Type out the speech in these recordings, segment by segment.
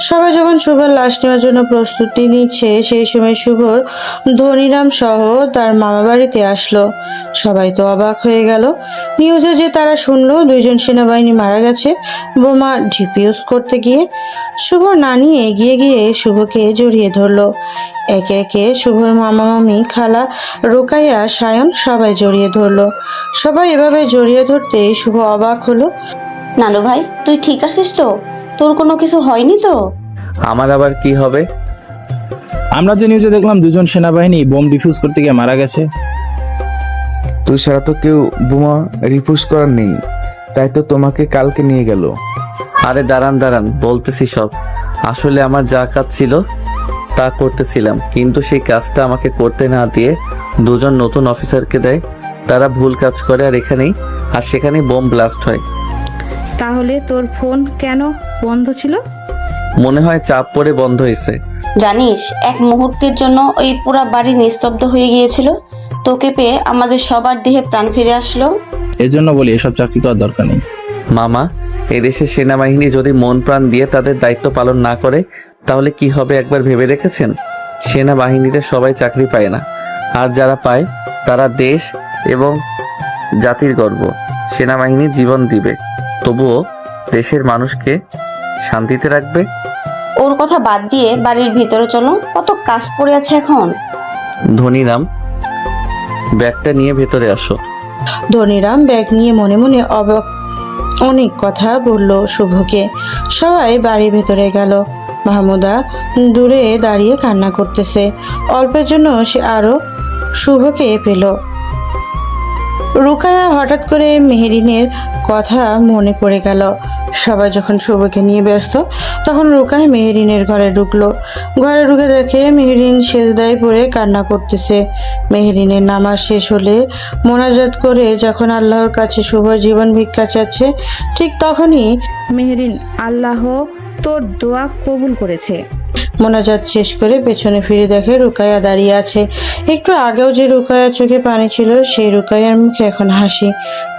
সবাই যখন শুভর লাশ নেওয়ার জন্য প্রস্তুতি নিচ্ছে সেই সময় শুভর ধনীরাম সহ তার মামা বাড়িতে আসলো। সবাই তো অবাক হয়ে গেল নিউজে যে তারা শুনলো 2জন সেনাবাহিনী মারা গেছে বোমা ডিফিউজ করতে গিয়ে। শুভ নানি এগিয়ে গিয়ে শুভকে জড়িয়ে ধরলো। একে একে শুভর মামা মামি খালা রোকাইয়া সায়ন সবাই জড়িয়ে ধরলো। সবাই এভাবে জড়িয়ে ধরতে শুভ অবাক হলো। নানু ভাই, তুই ঠিক আছিস তো? তোর কোনো কিছু হয়নি তো? আমার আবার কি হবে? আমরা যে নিউজে দেখলাম 2জন সেনাবাহিনী বোম ডিফিউজ করতে গিয়ে মারা গেছে। তুই ছাড়া তো কেউ বোমা রিফিউজ করার নেই, তাই তো তোমাকে কালকে নিয়ে গেল। আরে দাঁড়ান বলতেছি সব। আসলে আমার যা কাজ ছিল তা করতেছিলাম, কিন্তু সেই কাজটা আমাকে করতে না দিয়ে 2জন নতুন অফিসারকে দেয়। তারা ভুল কাজ করে আর সেখানেই বোম ব্লাস্ট হয়। তাহলে তোর ফোন কেন বন্ধ ছিল? মনে হয় চাপ পড়ে বন্ধ হয়েছে। জানিস, এক মুহূর্তের জন্য ওই পুরা বাড়ি নিস্তব্ধ হয়ে গিয়েছিল। তোকে পেয়ে আমাদের সবার দেহে প্রাণ ফিরে আসলো। এজন্য বলি এসব চাকরি করার দরকার নেই। মামা, এদেশের সেনাবাহিনী যদি মন প্রাণ দিয়ে তাদের দায়িত্ব পালন না করে তাহলে কি হবে একবার ভেবে দেখেছেন? সেনাবাহিনীতে সবাই চাকরি পায় না, আর যারা পায় তারা দেশ এবং জাতির গর্ব। সেনাবাহিনী জীবন দিবে, তবুও দেশের মানুষকে শান্তিতে রাখবে। ওর কথা বাদ দিয়ে বাড়ির ভিতরে চলো, কত কাজ পড়ে আছে এখন। ধনীরাম, ব্যাগটা নিয়ে ভেতরে আসো। ধনীরাম ব্যাগ নিয়ে মনে মনে অনেক কথা বলল শুভকে। সবাই বাড়ির ভেতরে গেল। মাহমুদা দূরে দাঁড়িয়ে কান্না করতেছে। অল্পের জন্য সে আরো শুভকে পেল। রুকায়া হঠাৎ করে মেহেরিনের কথা মনে পড়ে গেল। সবাই যখন শুভকে নিয়ে ব্যস্ত তখন রুকায়া মেহেরিনের ঘরে ঢুকলো। ঘরে ঢুকে দেখে মেহেরিন সেজদায় পড়ে কান্না করতেছে। মেহেরিনের নামাজ শেষ হলে মোনাজাত করে যখন আল্লাহর কাছে শুভ জীবন ভিক্ষা চাচ্ছে, ঠিক তখনই মেহেরিন, আল্লাহ তোর দোয়া কবুল করেছে। মোনাজাত শেষ করে পেছনে ফিরে দেখে রুকায়া দাঁড়িয়ে আছে। একটু আগেও যে রুকায়ার চোখে পানি ছিল সেই রুকায়ার মুখে এখন হাসি।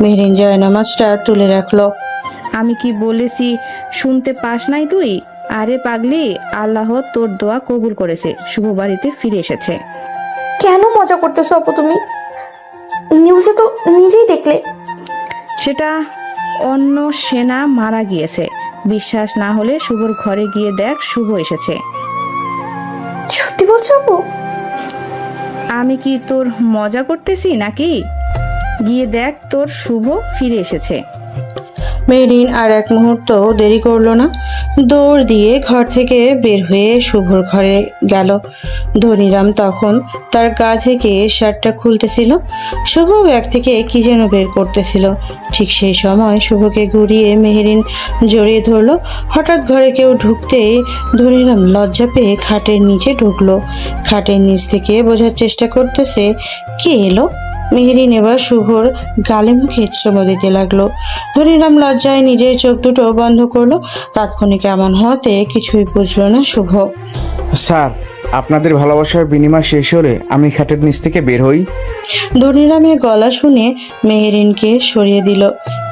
মেহেরিন জায়নামাজটা তুলে রাখলো। আমি কি বলেছি শুনতে পাস নাই তুই? আরে পাগলি, আল্লাহ তোর দোয়া কবুল করেছে, শুভ বাড়িতে ফিরে এসেছে। কেন মজা করতেছো আপু তুমি? নিউজে তো নিজেই দেখলে। সেটা অন্য সেনা মারা গিয়েছে। বিশ্বাস না হলে শুভর ঘরে গিয়ে দেখ, শুভ এসেছে। সত্যি বলছো আপু? আমি কি তোর মজা করতেছি নাকি? গিয়ে দেখ, তোর শুভ ফিরে এসেছে। মেহেরিন আর এক মুহূর্ত দেরি করলো না, দৌড় দিয়ে ঘর থেকে বের হয়ে শুভর ঘরে গেল। ধনীরাম তখন তার গা থেকে শার্টটা খুলতেছিল। শুভ ব্যাগ থেকে কি যেন বের করতেছিল। ঠিক সেই সময় শুভকে ঘুরিয়ে মেহেরিন জড়িয়ে ধরলো। হঠাৎ ঘরে কেউ ঢুকতেই ধনীরাম লজ্জা পেয়ে খাটের নিচে ঢুকলো। খাটের নিচ থেকে বোঝার চেষ্টা করতেছে কে এলো। মেহেরিন এবার শুভর গালে মুখে চুমো দিতে লাগলো। ধনীরাম লজ্জায় নিজের চোখ দুটো বন্ধ করলো। তাৎক্ষণিক এমন হতে কিছুই বুঝলো না শুভ। স্যার, আপনাদের ভালোবাসার বিনিময় শেষ হলে আমি খাটের নিচ থেকে বের হই। ধনীরামের গলা শুনে মেহেরিনকে সরিয়ে দিল।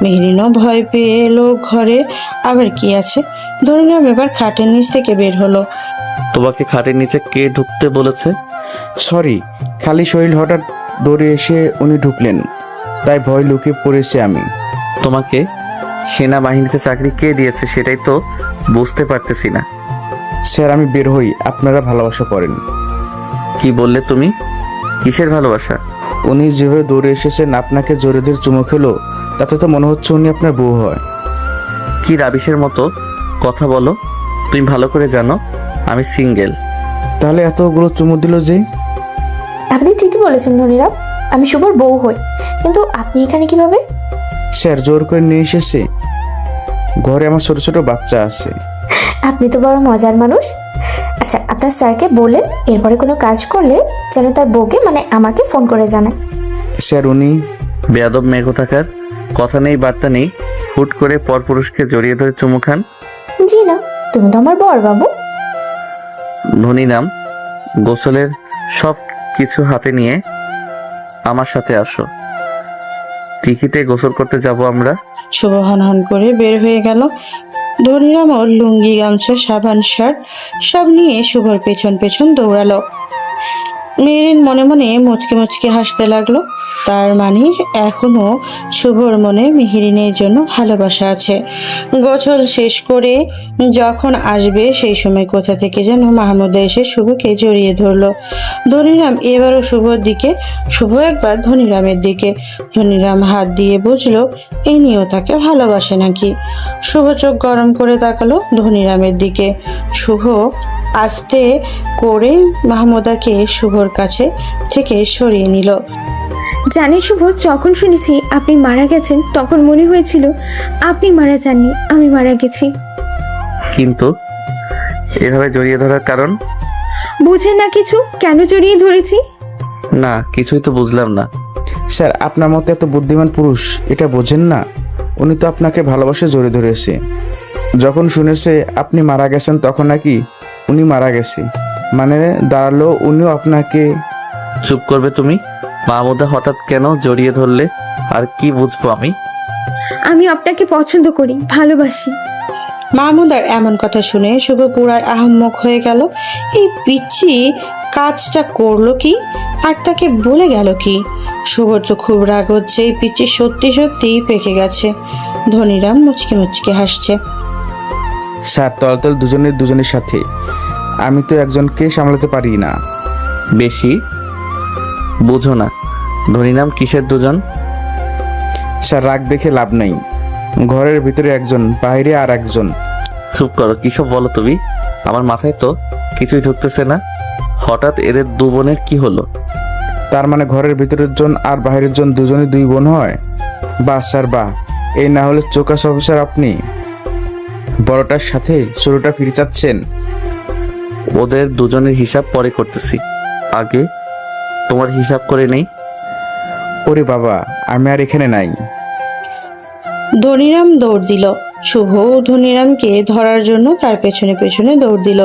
মেহেরিনও ভয় পেয়ে এলো ঘরে। আবার কি আছে? ধনীরাম এবার খাটের নিচ থেকে বের হলো। তোমাকে খাটের নিচে কে ঢুকতে বলেছে? সরি, খালি শরীর হঠাৎ দৌড়ে এসে উনি ঢুকলেন, তাই ভয় লুকিয়ে পড়েছি আমি। তোমাকে সেনাবাহিনীতে চাকরি কে দিয়েছে সেটাই তো বুঝতে পারতেছি না। স্যার, আমি বের হই, আপনারা ভালোবাসা করেন। কি বললে তুমি? কিসের ভালোবাসা? উনি যেভাবে দৌড়ে এসেছেন আপনাকে জোরে জোরে চুমো খেলো, তাতে তো মনে হচ্ছে উনি আপনার বউ হয়। কি রাবিশের মতো কথা বলো? তুমি ভালো করে জানো আমি সিঙ্গেল। তাহলে এতগুলো চুমো দিল যে? আপনি ঠিকই বলেছেন ধনীরাম, আমি শুভর বউ হই, কিন্তু আপনি এখানে কিভাবে? স্যার জোর করে নিয়ে এসেছে। ঘরে আমার ছোট ছোট বাচ্চা আছে। আপনি তো বড় মজার মানুষ। আচ্ছা, আপনার স্যারকে বলেন এরপরে কোনো কাজ করলে যেন তার বউকে মানে আমাকে ফোন করে জানায়। স্যার, উনি বেয়াদব মেঘ থাকার কথা নেই বার্তা নেই, হুট করে পরপুরুষকে জড়িয়ে ধরে চুমু খান। জি না, তুমি তো আমার বর বাবু। ধনীরাম, গোসলের সব কিছু হাতে নিয়ে আমার সাথে আসো। টিকিতে গোসল করতে যাব আমরা। শুভ হনহন করে বের হয়ে গেল। ধনিরামও লুঙ্গি, গামছা, সাবান, শার্ট সব নিয়ে শুভর পেছন পেছন দৌড়ালো। মেরিন মনে মনে মুচকে মুচকে হাসতে লাগলো। তার মানে এখনো শুভর মনে মেহেরিনের জন্য ভালোবাসা আছে। গোসল শেষ করে যখন আসবে সেই সময় কোথা থেকে যেন মাহমুদা এসে শুভকে জড়িয়ে ধরলো। ধনিরাম এবারও শুভর দিকে, শুভ একবার ধনিরামের দিকে। ধনিরাম হাত দিয়ে বুঝলো এ নিয়েও তাকে ভালোবাসে নাকি। শুভ চোখ গরম করে তাকালো ধনিরামের দিকে। শুভ আস্তে করে মাহমুদাকে শুভর কাছে থেকে সরিয়ে নিল। জানি শুভ, যখন শুনেছি আপনি মারা গেছেন তখন মনে হয়েছিল আপনি মারা যাননি, আমি মারা গেছি। কিন্তু এভাবে জড়িয়ে ধরার কারণ? বুঝেন না কিছু? কেন জড়িয়ে ধরেছি? না, কিছুই তো বুঝলাম না। স্যার, আপনার মতো এত বুদ্ধিমান পুরুষ এটা বোঝেন না? উনি তো আপনাকে ভালোবাসে জড়িয়ে ধরেছে। যখন শুনেছে আপনি মারা গেছেন তখন নাকি উনি মারা গেছে, মানে দাঁড়ালো উনিও আপনাকে। চুপ করবে তুমি? মাহমুদা হঠাৎ কেন জড়িয়ে ধরলে? আর কি বুঝবো আমি? আমি আপনাকে পছন্দ করি, ভালোবাসি। মাহমুদার এমন কথা শুনে শুভ পুরাই আহাম্মক হয়ে গেল। এই পিচ্চি কাজটা করলো কি, আর তাকে বলে গেল কি? শুভর তো খুব রাগ হচ্ছে, এই পিচ্চি সত্যি সত্যিই পেকে গেছে। ধনিরাম মুচকে মুচকে হাসছে। স্যার, তলতল দুজনের সাথে। আমি তো একজনকে সামলাতে পারি না। বেশি বুঝো না। ধনিরাম কিসের দুজন? স্যার, রাগ দেখে লাভ নেই। ঘরের ভিতরে একজন, বাইরে আর একজন। চুপ করো, কিসব বলো তুমি? আমার মাথায় তো কিছুই ঢুকতেছে না। হঠাৎ এদের দু বোনের কি হলো? তার মানে ঘরের ভিতরের জন আর বাইরের জন দুজনই দুই বোন হয়? বাহ স্যার বাহ। এই না হলে চোকাস অফিসার আপনি। বড়টার সাথে ছোটটা ফিরে চাচ্ছেন। ওদের দুজনের হিসাব পরে করতেছি, আগে তোমার হিসাব করে নেই। ওরে বাবা, আমি আর এখানে নাই। ধনিরাম দৌড় দিল। শুভ ধনিরামকে ধরার জন্য তার পেছনে পেছনে দৌড় দিল।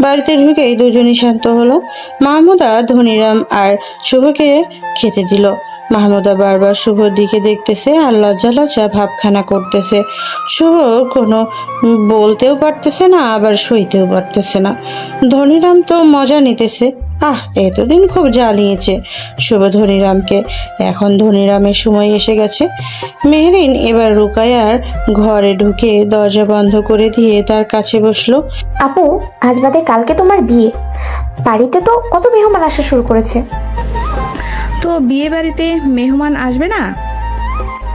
বাড়িতে ঢুকেই দুজনই শান্ত হলো। মাহমুদা ধনিরাম আর শুভকে খেতে দিল। মাহমুদা বারবার শুভর দিকে দেখতেছে আর লজ্জা লজ্জা ভাবখানা করতেছে। শুভ কোনো বলতেও পারতেছে না, আবার সইতেও পারতেছে না। ধনিরাম তো মজা নিতেছে। এতদিন খুব জ্বালিয়েছে শুভ ধনিরামকে। এখন ধনিরামের সময় এসে গেছে। মেহরিন এবার রুকায়ার ঘরে ঢুকে দরজা বন্ধ করে দিয়ে তার কাছে বসলো। আপু, আজ বাদে কালকে তোমার বিয়ে। বাড়িতে তো কত মেহমান আসা শুরু করেছে। তো বিয়ে বাড়িতে মেহমান আসবে না?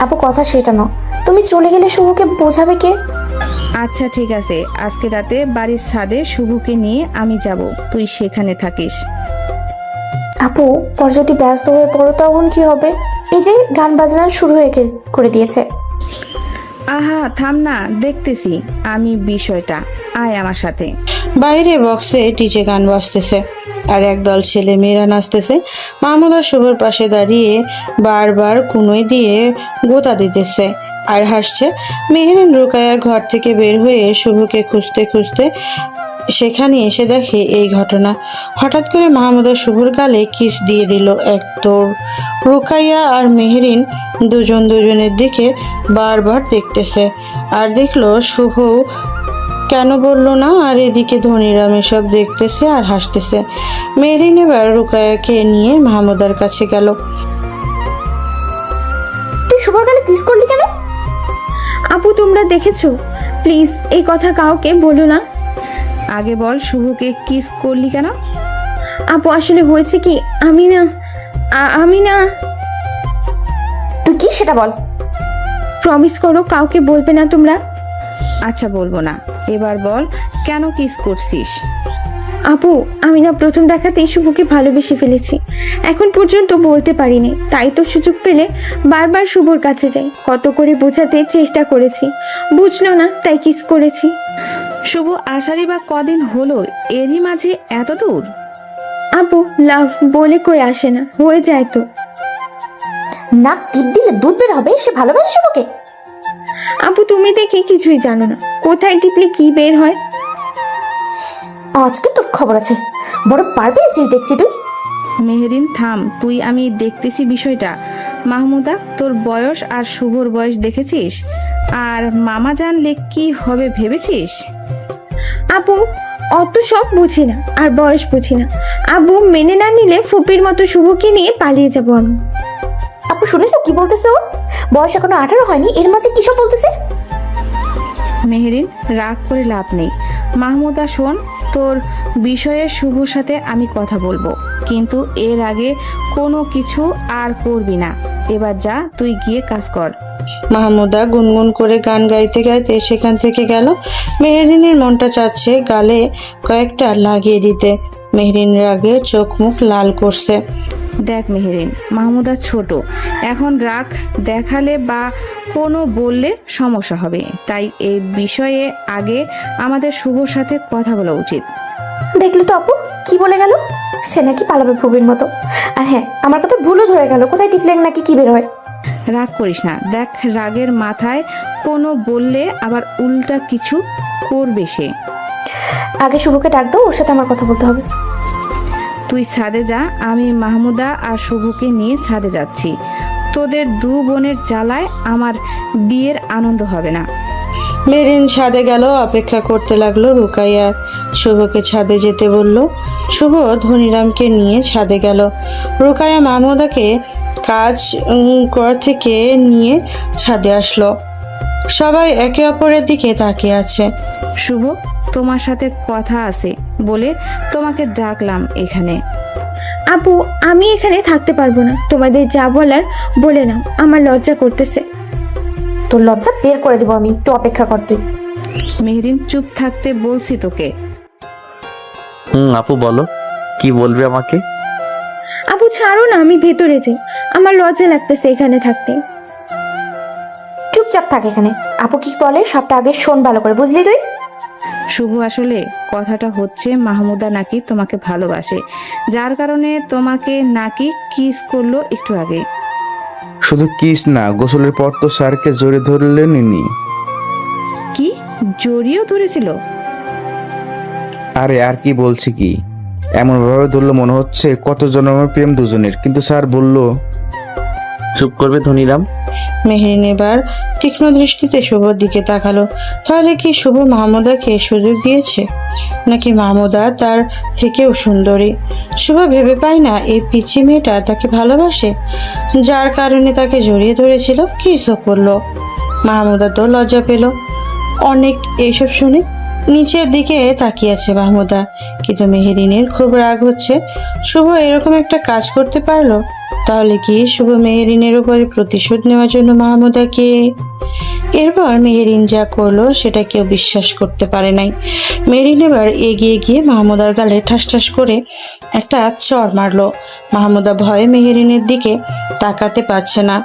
আপু, কথা সেটা না, তুমি চলে গেলে শুভকে বোঝাবে কে? আচ্ছা ঠিক আছে, আজকে রাতে বাড়ির ছাদে শুভকে নিয়ে আমি যাব, তুই সেখানে থাকিস। আপু, পর যদি ব্যস্ত হয়ে পড়ো তখন কি হবে? এই যে গান বাজনা শুরু হয়ে করে দিয়েছে। আহা থাম না, দেখতেছি আমি বিষয়টা, আয় আমার সাথে। বাইরে বক্সে ডিজে গান বাজতেছে আর একদল ছেলে মেয়েরা নাচতেছে। মাহমুদা শুভর পাশে দাঁড়িয়ে বারবার কুনোই দিয়ে গোতা দিতেছে আর হাসছে। মেহরিন রুকায়ার ঘর থেকে বের হয়ে শুভকে খুঁজতে খুঁজতে সেখানে এসে দেখে এই ঘটনা। হঠাৎ করে মাহমুদা শুভর গালে কিস দিয়ে দিল এক দৌড়। রুকাইয়া আর মেহরিন দুজনের দিকে বারবার দেখতেছে আর দেখলো শুভ কেন বললো না। আর এদিকে ধনিরাম এসব দেখতেছে আর হাসতেছে। মেহরিন এবার রুকায়াকে নিয়ে মাহমুদার কাছে গেল। তুই শুভর গালে কিস করলি কেন? আপু, তোমরা দেখেছো? প্লিজ এই কথা কাউকে বলো না। আগে বল, শুভকে কিস করলি কেন? আপু, আসলে হয়েছে কি, আমি না। তুই কি সেটা বল। প্রমিস করো কাউকে বলবে না তোমরা। আচ্ছা বলবো না, এবার বল কেন কিস করছিস? আপু, আমি না প্রথম দেখাতেই শুভকে ভালোবেসে ফেলেছি। এখন পর্যন্ত বলতে পারিনি, তাই তো সুযোগ পেলে বারবার শুভর কাছে যাই। কত করে বোঝাতে চেষ্টা করেছি, বুঝলো না, তাই কিস করেছি। শুভ আষাঢ়ি বা কদিন হলো, এরই মাঝে এত দূর? আপু, লাভ বলে কই আসে না, হয়ে যায় তো। নাক টিপ দিলে দুধ বের হবে, সে ভালোবাসে শুভকে। আপু, তুমি দেখে কিছুই জানো না, কোথায় টিপলে কি বের হয়। আজকে তোর খবর আছে, বড় পার পেয়েছিস দেখছি তুই। মেহেরিন থাম, তুই আমি দেখতেছি বিষয়টা। মাহমুদা, তোর বয়স আর শুভর বয়স দেখেছিস? আর মামা জানলে কি হবে ভেবেছিস? আপু, অত সব বুঝি না আর বয়স বুঝি না। আবু মেনে না নিলে ফুপির মতো শুভকে নিয়ে পালিয়ে যাব আমি। আপু শুনেছো কি বলতেছে ও? বয়স এখনো 18 হয়নি, এর মাঝে কিসব বলতেছে? মেহেরিন, রাগ করে লাভ নেই। মাহমুদা শোন, তোর বিষয়ে শুভর সাথে আমি কথা বলবো, কিন্তু এর আগে কোনো কিছু আর করবি না। এবার যা, তুই গিয়ে কাজ কর। মাহমুদা গুনগুন করে গান গাইতে গাইতে সেখান থেকে গেল। মেহরিনের মনটা চাচ্ছে গালে কয়েকটা লাগিয়ে দিতে। মেহরিনের আগে চোখ মুখ লাল করছে। দেখ মেহেরিন, মাহমুদা ছোট, এখন রাগ দেখালে বা কোনো বললে সমস্যা হবে, তাই এই বিষয়ে আগে আমাদের শুভর সাথে কথা বলা উচিত। দেখলে তো আপু কি বলে গেল, সে নাকি পালাবে ফুবির মতো। আর হ্যাঁ, আমার কথা ভুলও ধরে গেল, কোথায় টিপলেন নাকি কি বের হয়। রাগ করিস না, দেখ রাগের মাথায় কোনো বললে আবার উল্টা কিছু করবে সে। আগে শুভকে ডাক দাও, ওর সাথে আমার কথা বলতে হবে। তুই ছাদে যা, আমি মাহমুদা আর শুভকে নিয়ে ছাদে যাচ্ছি। তোদের দু বোনের জ্বালায় আমার বিয়ের আনন্দ হবে না। মেহরিন ছাদে গেল, অপেক্ষা করতে লাগলো রুকাইয়ার। শুভকে ছাদে যেতে বলল। শুভ ধনিরামকে নিয়ে ছাদে গেল। রুকাইয়া মাহমুদাকে কাজ ঘর থেকে নিয়ে ছাদে আসলো। সবাই একে অপরের দিকে তাকিয়ে আছে। শুভ, তোমার সাথে কথা আছে বলে তোমাকে ডাকলাম এখানে। আপু, আমি এখানে থাকতে পারবো না, তোমাদের যা বলার বলে নাও, আমার লজ্জা করতেছে। তোর লজ্জা বের করে দেবো আমি, একটু অপেক্ষা কর তুই। মেহরিন, চুপ থাকতে বলছি তোকে। আপু বলো, কি বলবে আমাকে? আপু ছাড়ো না, আমি ভেতরে যাই, আমার লজ্জা লাগতেছে এখানে থাকতে। চুপচাপ থাক এখানে। আপু কি বলে সবটা আগে শোন ভালো করে, বুঝলি তুই? শুভ, আসলে কথাটা হচ্ছে মাহমুদা নাকি তোমাকে ভালোবাসে, যার কারণে তোমাকে নাকি কিস করলো একটু আগে। শুধু কিস না, গোসলের পর তো স্যারকে জোরে ধরলেনই। কি জড়িয়েও ধরেছিল? আরে আর কি বলছি কি, এমন ভাবে ধরলো মনে হচ্ছে কত জন্মের প্রেম দুজনের। কিন্তু স্যার বলল। চুপ করবে ধনিরাম? মেহরিন এবার তীক্ষ্ণ দৃষ্টিতে শুভর দিকে তাকালো। তাহলে কি শুভ মাহমুদাকে সুযোগ দিয়েছে, নাকি মাহমুদা তার থেকেও সুন্দরী? শুভ ভেবে পায় না এই পিচি মেয়েটা তাকে ভালোবাসে, যার কারণে তাকে জড়িয়ে ধরেছিল, কিসও করলো। মাহমুদা তো লজ্জা পেল অনেক এইসব শুনে। নিচের দিকে তাকিয়ে আছে মাহমুদা, কিন্তু মেহেরিনের খুব রাগ হচ্ছে। শুভ এরকম একটা কাজ করতে পারলো? তাহলে কি শুভ মেহেরিনের উপরে প্রতিশোধ নেওয়ার জন্য মাহমুদাকে? এরপর মেহেরিন যা করলো সেটা কেউ বিশ্বাস করতে পারে নাই। মেহেরিন এবার এগিয়ে গিয়ে মাহমুদার গালে ঠাস ঠাস করে একটা চড় মারলো। মাহমুদা ভয়ে মেহেরিনের দিকে তাকাতে পারছে না।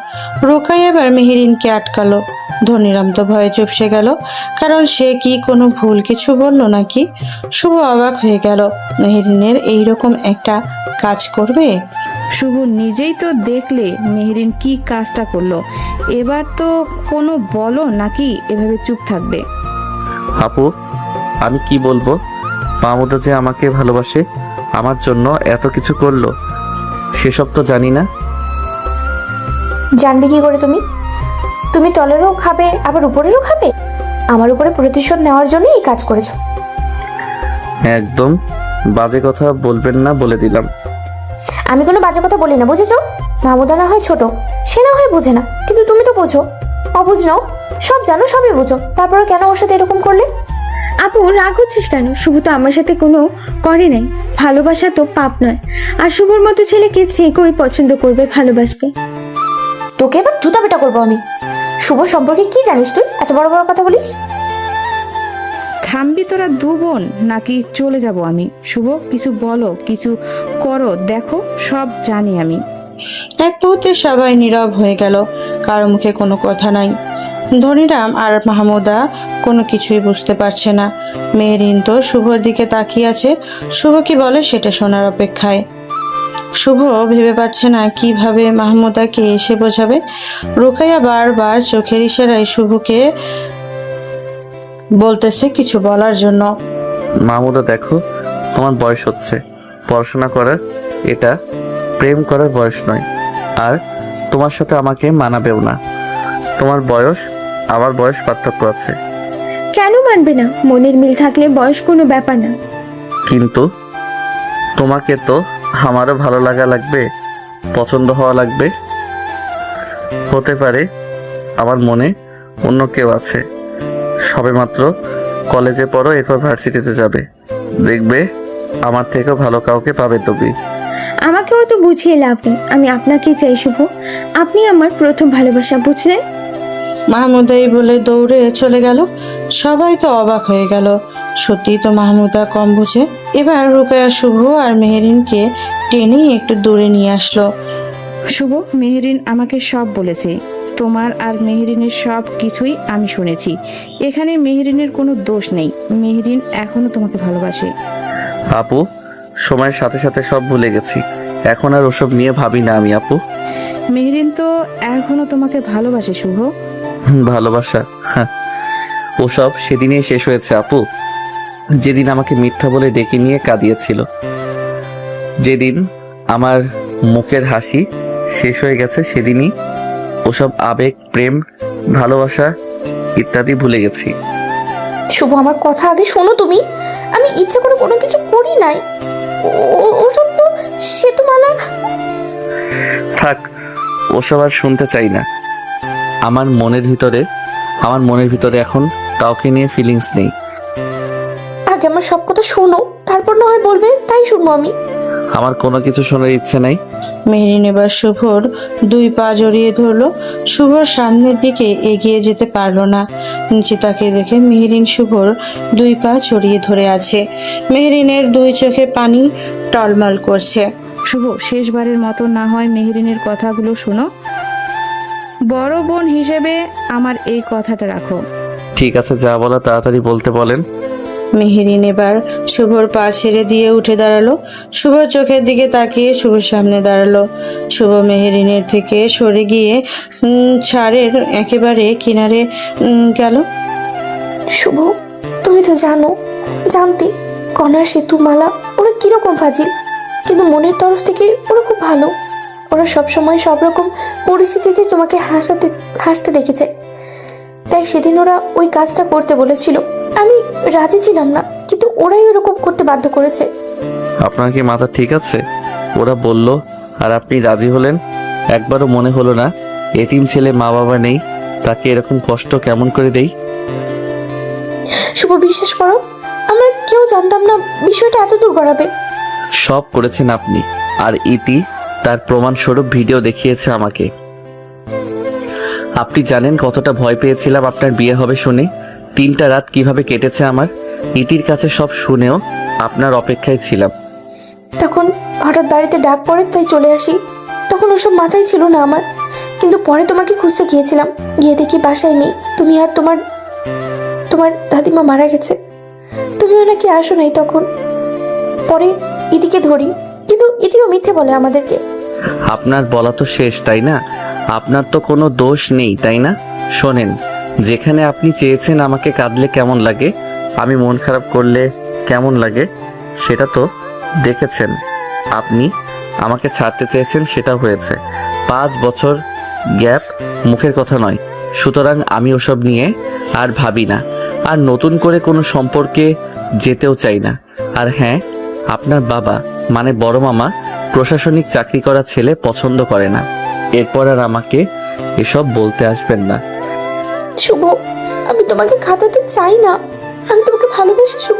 রোকাই এবার মেহেরিনকে আটকালো। ধনিরাম তো ভয়ে চুপসে গেল, কারণ সে কি কোনো ভুল কিছু বলল নাকি? শুভ অবাক হয়ে গেল, মেহেরিনের এইরকম একটা কাজ করবে। শুভ নিজেই তো দেখলে মেহরিন কি কাজটা করলো, এবার তো কোনো বলো নাকি এভাবে চুপ থাকবে? আপু, আমি কি বলবো? মাহমুদা যে আমাকে ভালোবাসে, আমার জন্য এত কিছু করলো, সেসব তো জানি না। জানবে কি করে তুমি? তুমি তলেরও খাবে আবার উপরেরও খাবে। আমার উপরে প্রতিশোধ নেওয়ার জন্য এই কাজ করেছো। একদম বাজে কথা বলবেন না, বলে দিলাম। আমি কোনো বাজে কথা বলি না, বুঝেছো? মাহমুদা না হয় ছোট, সে না হয় বোঝে না, কিন্তু তুমি তো বোঝো। অবুঝ নাও, সব জানো, সবই বোঝো, তারপরে কেন ওর সাথে এরকম করলে? আপু রাগ হচ্ছিস কেন? শুভ তো আমার সাথে কোনো করে নাই, ভালোবাসা তো পাপ নয়। আর শুভর মতো ছেলেকে যে কেউই পছন্দ করবে, ভালোবাসবে। তোকে এবার জুতা পেটা করবো আমি। শুভ সম্পর্কে কি জানিস তুই, এত বড় বড় কথা বলিস? থামবি তোরা দু বোন, নাকি চলে যাব আমি? শুভ, কিছু বলো, কিছু করো, দেখো সব জানি আমি। এক মুহূর্তে সবাই নীরব হয়ে গেল, কারো মুখে কোনো কথা নাই। ধনিরাম আর মাহমুদা কোনো কিছুই বুঝতে পারছে না। মেহেরিন তো শুভর দিকে তাকিয়ে আছে, শুভ কি বলে সেটা শোনার অপেক্ষায়। শুভ ভেবে পাচ্ছে না কিভাবে মাহমুদাকে এসে বোঝাবে। রুকাইয়া বারবার চোখের ইশারায় শুভকে বলতেছে কিছু বলার জন্য। মাহমুদা দেখো, তোমার বয়স হচ্ছে, পড়াশোনা করার এটা প্রেম করার বয়স নয়, আর তোমার সাথে আমাকে মানাবেও না। তোমার বয়স আমার বয়স পার্থক্য আছে। কেন মানবে না? মনের মিল থাকলে বয়স কোনো ব্যাপার না। কিন্তু তোমাকে তো আমারও ভালো লাগা লাগবে, পছন্দ হওয়া লাগবে। হতে পারে আমার মনে অন্য কেউ আছে, সবেমাত্র কলেজে পড়ো, এরপর ভার্সিটিতে যাবে, দেখবে আমার থেকেও ভালো কাউকে পাবে তুমি। আমাকেও তো বুঝিয়ে লাভ নেই, আমি আপনাকেই চাই শুভ। আপনি আমার প্রথম ভালোবাসা, বুঝলেন? মাহমুদা এই বলে দৌড়ে চলে গেল। সবাই তো অবাক হয়ে গেল, সত্যি তো মাহমুদা কম বুঝে। এবার রুকায়া শুভ আর মেহেরিনকে টেনে একটু দূরে নিয়ে আসলো। শুভ, মেহেরিন আমাকে সব বলেছে। তোমার আর মেহেরিনের সব কিছুই আমি শুনেছি। এখানে মেহেরিনের কোনো দোষ নেই। মেহেরিন এখনো তোমাকে ভালোবাসে। আপু, সময়ের সাথে সাথে সব ভুলে গেছি, এখন আর ওসব নিয়ে ভাবি না আমি আপু। মেহেরিন তো এখনো তোমাকে ভালোবাসে শুভ। ভালোবাসা? হ্যাঁ, ওসব সেদিনই শেষ হয়েছে আপু, যেদিন আমাকে মিথ্যা বলে ডেকে নিয়ে কাঁদিয়েছিল। যেদিন আমার মুখের হাসি শেষ হয়ে গেছে, সেদিনই ওসব আবেগ, প্রেম, ভালোবাসা ইত্যাদি ভুলে গেছি। শুভ, আমার কথা আগে শোনো তুমি। আমি ইচ্ছে করে কোনো কিছু করি নাই। ওসব তো সেতুমালা। থাক, ওসব আর শুনতে চাই না। আমার মনের ভিতরে এখন কাউকে নিয়ে ফিলিংস নেই। আগে আমার সব কথা শোনো, তারপর না হয় বলবে, তাই শুনবো আমি। আমার কোনো কিছু শোনার ইচ্ছে নাই। মেহেরিন এবার শুভর 2 পা জড়িয়ে ধরলো। শুভর সামনের দিকে এগিয়ে যেতে পারলো না। নিচে তাকে দেখে মেহেরিন শুভর 2 পা জড়িয়ে ধরে আছে। মেহেরিনের 2 চোখে পানি টলমল করছে। শুভ, শেষবারের মতো না হয় মেহেরিনের কথাগুলো শোনো। বড় বোন হিসেবে আমার এই কথাটা রাখো। ঠিক আছে, যা বলা তাড়াতাড়ি বলতে বলেন। মেহেরিন এবার শুভর পা ছেড়ে দিয়ে উঠে দাঁড়ালো। শুভ চোখের দিকে তাকিয়ে শুভর সামনে দাঁড়ালো। শুভ মেহেরিনের থেকে সরে গিয়ে ছাড়ের একেবারে কিনারে গেল। শুভ, তুমি তো জানতে কণা, সেতুমালা ওরা কিরকম ফাজিল, কিন্তু মনের তরফ থেকে ওরা খুব ভালো। ওরা সবসময় সব রকম পরিস্থিতিতে তোমাকে হাসতে দেখেছে, তাই সেদিন ওরা ওই কাজটা করতে বলেছিল। আমি রাজি ছিলাম না, কিন্তু ওরাই ওরকম করতে বাধ্য করেছে। আপনার কি মাথা ঠিক আছে? ওরা বলল আর আপনি রাজি হলেন? একবারও মনে হলো না এতিম ছেলে, মা বাবা নেই, তাকে এরকম কষ্ট কেমন করে দেই? শুভ, বিশ্বাস করো, আমরা কেউ জানতাম না বিষয়টা এত দূর গড়াবে। সব করেছেন আপনি, আর ইতি তার প্রমাণস্বরূপ ভিডিও দেখিয়েছে আমাকে। আপনি জানেন কতটা ভয় পেয়েছিলাম আপনার বিয়ে হবে শুনে। 3টা রাত কিভাবে কেটেছে আমার। ইতির কাছে সব শুনেও আপনার অপেক্ষায় ছিলাম। তখন হঠাৎ বাড়িতে ডাক পড়ে, তাই চলে আসি। তখন ওসব মাথায় ছিল না আমার, কিন্তু পরে তোমাকে খুঁজতে গিয়েছিলাম। গিয়ে দেখি বাসায় নেই তুমি, আর তোমার দাদিমা মারা গেছে। তুমিও নাকি আসো নাই তখন। পরে ইদিকে ধরি, কিন্তু ইদিও মিথ্যে বলে আমাদেরকে। আপনার বলা তো শেষ, তাই না? আপনার তো কোনো দোষ নেই, তাই না? শোনেন, যেখানে আপনি চেয়েছেন আমাকে কাঁদলে কেমন লাগে, আমি মন খারাপ করলে কেমন লাগে, সেটা তো দেখেছেন। আপনি আমাকে ছাড়তে চেয়েছেন, সেটা হয়েছে। 5 বছর গ্যাপ মুখের কথা নয়। সুতরাং আমি ওসব নিয়ে আর ভাবি না, আর নতুন করে কোনো সম্পর্কে যেতেও চাই না। আর হ্যাঁ, আপনার বাবা মানে বড় মামা প্রশাসনিক চাকরি করা ছেলে পছন্দ করে না। এরপর আর আমাকে এসব বলতে আসবেন না। শুভ, আমি তোমাকে খাতাতে চাই না, আমি তোমাকে ভালোবাসি শুভ।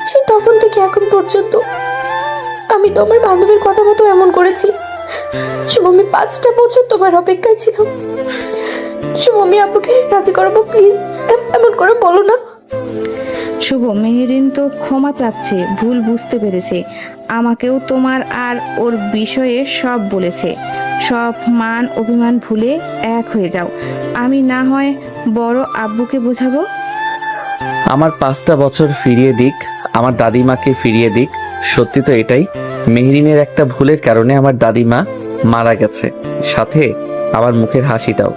সেই তখন থেকে এখন পর্যন্ত আমি তোমার বান্ধবীর কথা মতো এমন করেছি। শুভ, আমি 5টা বছর তোমার অপেক্ষায় ছিলাম। শুভ, আমি আপুকে রাজি করাবো, প্লিজ এমন করে বলো না। শুভ, মেহেরিন তো ক্ষমা চাচ্ছে, ভুল বুঝতে পেরেছে। আমাকেও তোমার আর ওর বিষয়ে সব বলেছে। সব মান অভিমান ভুলে এক হয়ে যাও। আমি না হয় বড় আব্বুকে বোঝাবো। আমার 5টা বছর ফিরিয়ে দিক, আমার দাদিমাকে ফিরিয়ে দিক। সত্যি তো এটাই, মেহরিনের একটা ভুলের কারণে আমার দাদিমা মারা গেছে, সাথে আমার মুখের হাসিটাও।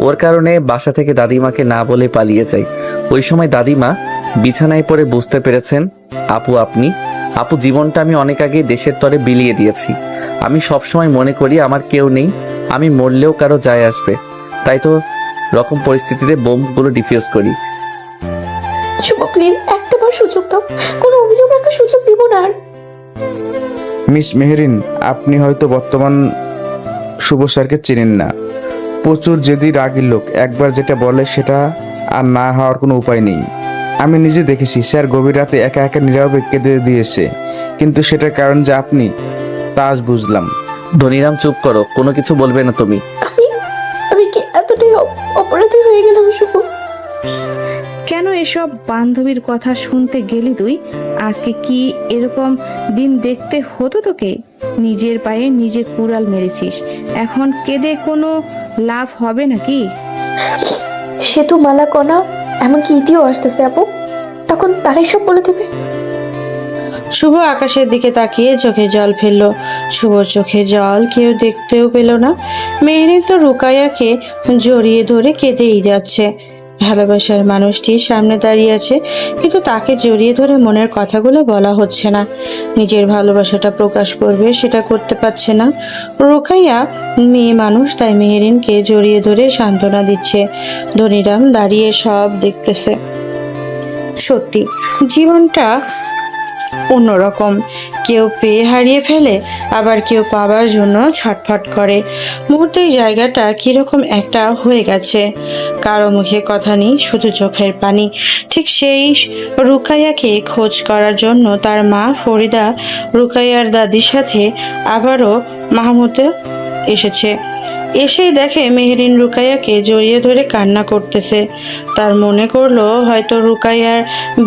ওর কারণে বাসা থেকে দাদিমাকে না বলে পালিয়ে যাই। ওই সময় দাদিমা বিছানায় পড়ে বুঝতে পেরেছেন আপু আপনি আপু, জীবনটা আমি অনেক আগে দেশের তরে বিলিয়ে দিয়েছি। আমি সবসময় মনে করি আমার কেউ নেই, আমি মরলেও কারো যায় আসবে, তাই তো রকম পরিস্থিতিতে বোমগুলো ডিফিউজ করি। শুভ প্লিজ একটাবার সুযোগ দাও, কোনো অভিযোগ রাখার সুযোগ দিব না আর। মিস মেহেরিন, আপনি হয়তো বর্তমান শুভ স্যারকে চেনেন না। প্রচুর জেদি রাগী লোক, একবার যেটা বলে সেটা আর না হওয়ার কোনো উপায় নেই। আমি নিজে দেখেছি স্যার গভীর রাতে একা একা নীরবে কেঁদে দিয়েছে, কিন্তু সেটার কারণ যে আপনি, তা আজ বুঝলাম। ধনীরাম, চুপ করো, কোনো কিছু বলবে না তুমি। আমি আমি কি এতটাই অপরাধী হয়ে গেলাম শুভ? কেন এসব বান্ধবীর কথা শুনতে গেলি তুই? আজকে কি এরকম দিন দেখতে হতো তোকে? নিজের পায়ে নিজে কুড়াল মেরেছিস, এখন কেঁদে কোনো লাভ হবে নাকি? সেতু, মালা, কণা, এমনকি ইতিও আসতেছে আপু, তখন তারাই সব বলে দেবে। শুভ আকাশের দিকে তাকিয়ে চোখে জল ফেললো। শুভর চোখে জল কেউ দেখতেও পেল না। মেহেরিন তো রুকাইয়াকে জড়িয়ে ধরে কেঁদেই যাচ্ছে। ভালোবাসার মানুষটি সামনে দাঁড়িয়ে আছে, কিন্তু তাকে জড়িয়ে ধরে মনের কথাগুলো বলা হচ্ছে না। নিজের ভালোবাসাটা প্রকাশ করবে, সেটা করতে পারছে না। রুকাইয়া মেয়ে মানুষ, তাই মেহেরিনকে জড়িয়ে ধরে সান্ত্বনা দিচ্ছে। ধনীরাম দাঁড়িয়ে সব দেখতেছে। সত্যি জীবনটা অন্যরকম, কেউ পেয়ে হারিয়ে ফেলে, আবার কেউ পাবার জন্য ছটফট করে। মুহূর্তেই জায়গাটা কিরকম একটা হয়ে গেছে। কারো মুখে কথা নেই, শুধু চোখের পানি। ঠিক সেই রুকাইয়াকে খোঁজ করার জন্য তার মা ফরিদা রুকাইয়ার দাদির সাথে আবারও মাহমুদ এসেছে। এসেই দেখে মেহেরিন রুকাইয়াকে জড়িয়ে ধরে কান্না করতেছে। তার মনে করলো হয়তো রুকাইয়ার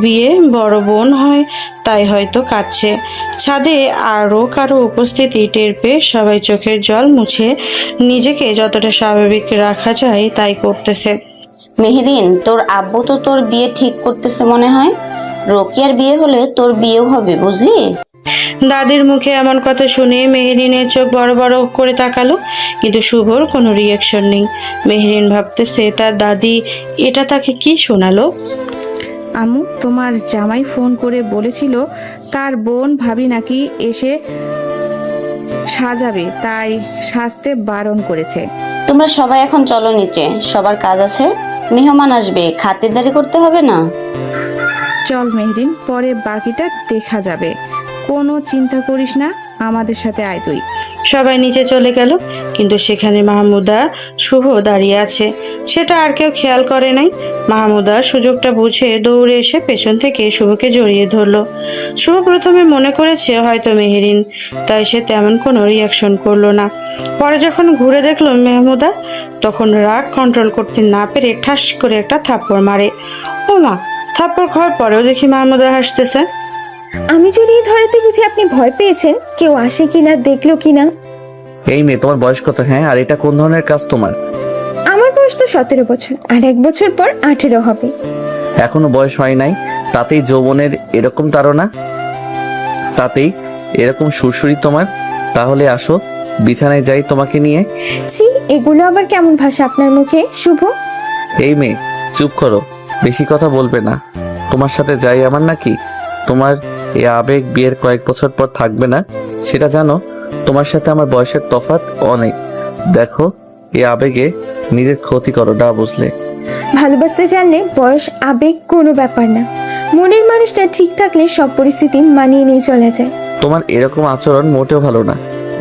বিয়ে বড় বোন হয়, তাই হয়তো কাঁদছে। ছাদে আরও কারো উপস্থিতি টের পেয়ে সবাই চোখের জল মুছে নিজেকে যতটা স্বাভাবিক রাখা যায় তাই করতেছে। মেহেরিন, তোর আব্বু তো তোর বিয়ে ঠিক করতেছে মনে হয়। রোকিয়ার বিয়ে হলে তোর বিয়েও হবে, বুঝলি? দাদির মুখে এমন কথা শুনে মেহেরিনের চোখ বড় বড় করে তাকালো, কিন্তু শুভর কোনো রিয়াকশন নেই। মেহেরিন ভাবতেছে তার দাদি এটা তাকে কি শোনালো। আম্মু, তোমার জামাই ফোন করে বলেছিল তার বোন ভাবি নাকি এসে সাজাবে, তাই সাজতে বারণ করেছে। তোমরা সবাই এখন চলো নিচে, সবার কাজ আছে, মেহমান আসবে, খাতিরদারি করতে হবে না? চল মেহরিন, পরে বাকিটা দেখা যাবে, কোনো চিন্তা করিস না, আমাদের সাথে আয় তুই। সবাই নিচে চলে গেল, কিন্তু সেখানে মাহমুদা শুভ দাঁড়িয়ে আছে। সেটা আর কেউ খেয়াল করে নাই। মাহমুদা সুযোগটা বুঝে দৌড়ে এসে পেছন থেকে শুভকে জড়িয়ে ধরলো। শুভ প্রথমে মনে করেছে হয়তো মেহেরিন, তাই সে তেমন কোনো রিয়াকশন করলো না। পরে যখন ঘুরে দেখলো মাহমুদা, তখন রাগ কন্ট্রোল করতে না পেরে ঠাস করে একটা থাপ্পড় মারে। ও মা! থাপ্পড় খাওয়ার পরেও দেখি মাহমুদা হাসতেছে। আমি জড়িয়ে ধরাতে বুঝি আপনি ভয় পেয়েছেন? কেউ আসে কিনা, দেখলো কিনা? এই মেয়ে, তোমার বয়স কত? হ্যাঁ, আর এটা কোন ধরনের কাজ তোমার? আমার বয়স তো 17 বছর, আর 1 বছর পর 18 হবে। এখনো বয়স হয় নাই, তাতেই যৌবনের এরকম তাড়না, তাতেই এরকম সুরসুরি তোমার। তাহলে আসো, বিছানায় যাই তোমাকে নিয়ে। ছি, এগুলো আবার কেমন ভাষা আপনার মুখে, শুভ? এই মেয়ে, চুপ করো, বেশি কথা বলবে না। তোমার সাথে যাই আমার নাকি? তোমার এই আবেগ বিয়ের কয়েক বছর পর থাকবে না, সেটা জানো? তোমার সাথে আমার বয়সের তফাৎ অনেক। দেখো, এই আবেগে নিজের ক্ষতি করো না, বুঝলে? ভালোবাসতে জানলে বয়স আবেগ কোনো ব্যাপার না। মনের মানুষটা ঠিক থাকলে সব পরিস্থিতি মানিয়ে নিয়ে চলা যায়। তোমার এরকম আচরণ মোটেও ভালো না।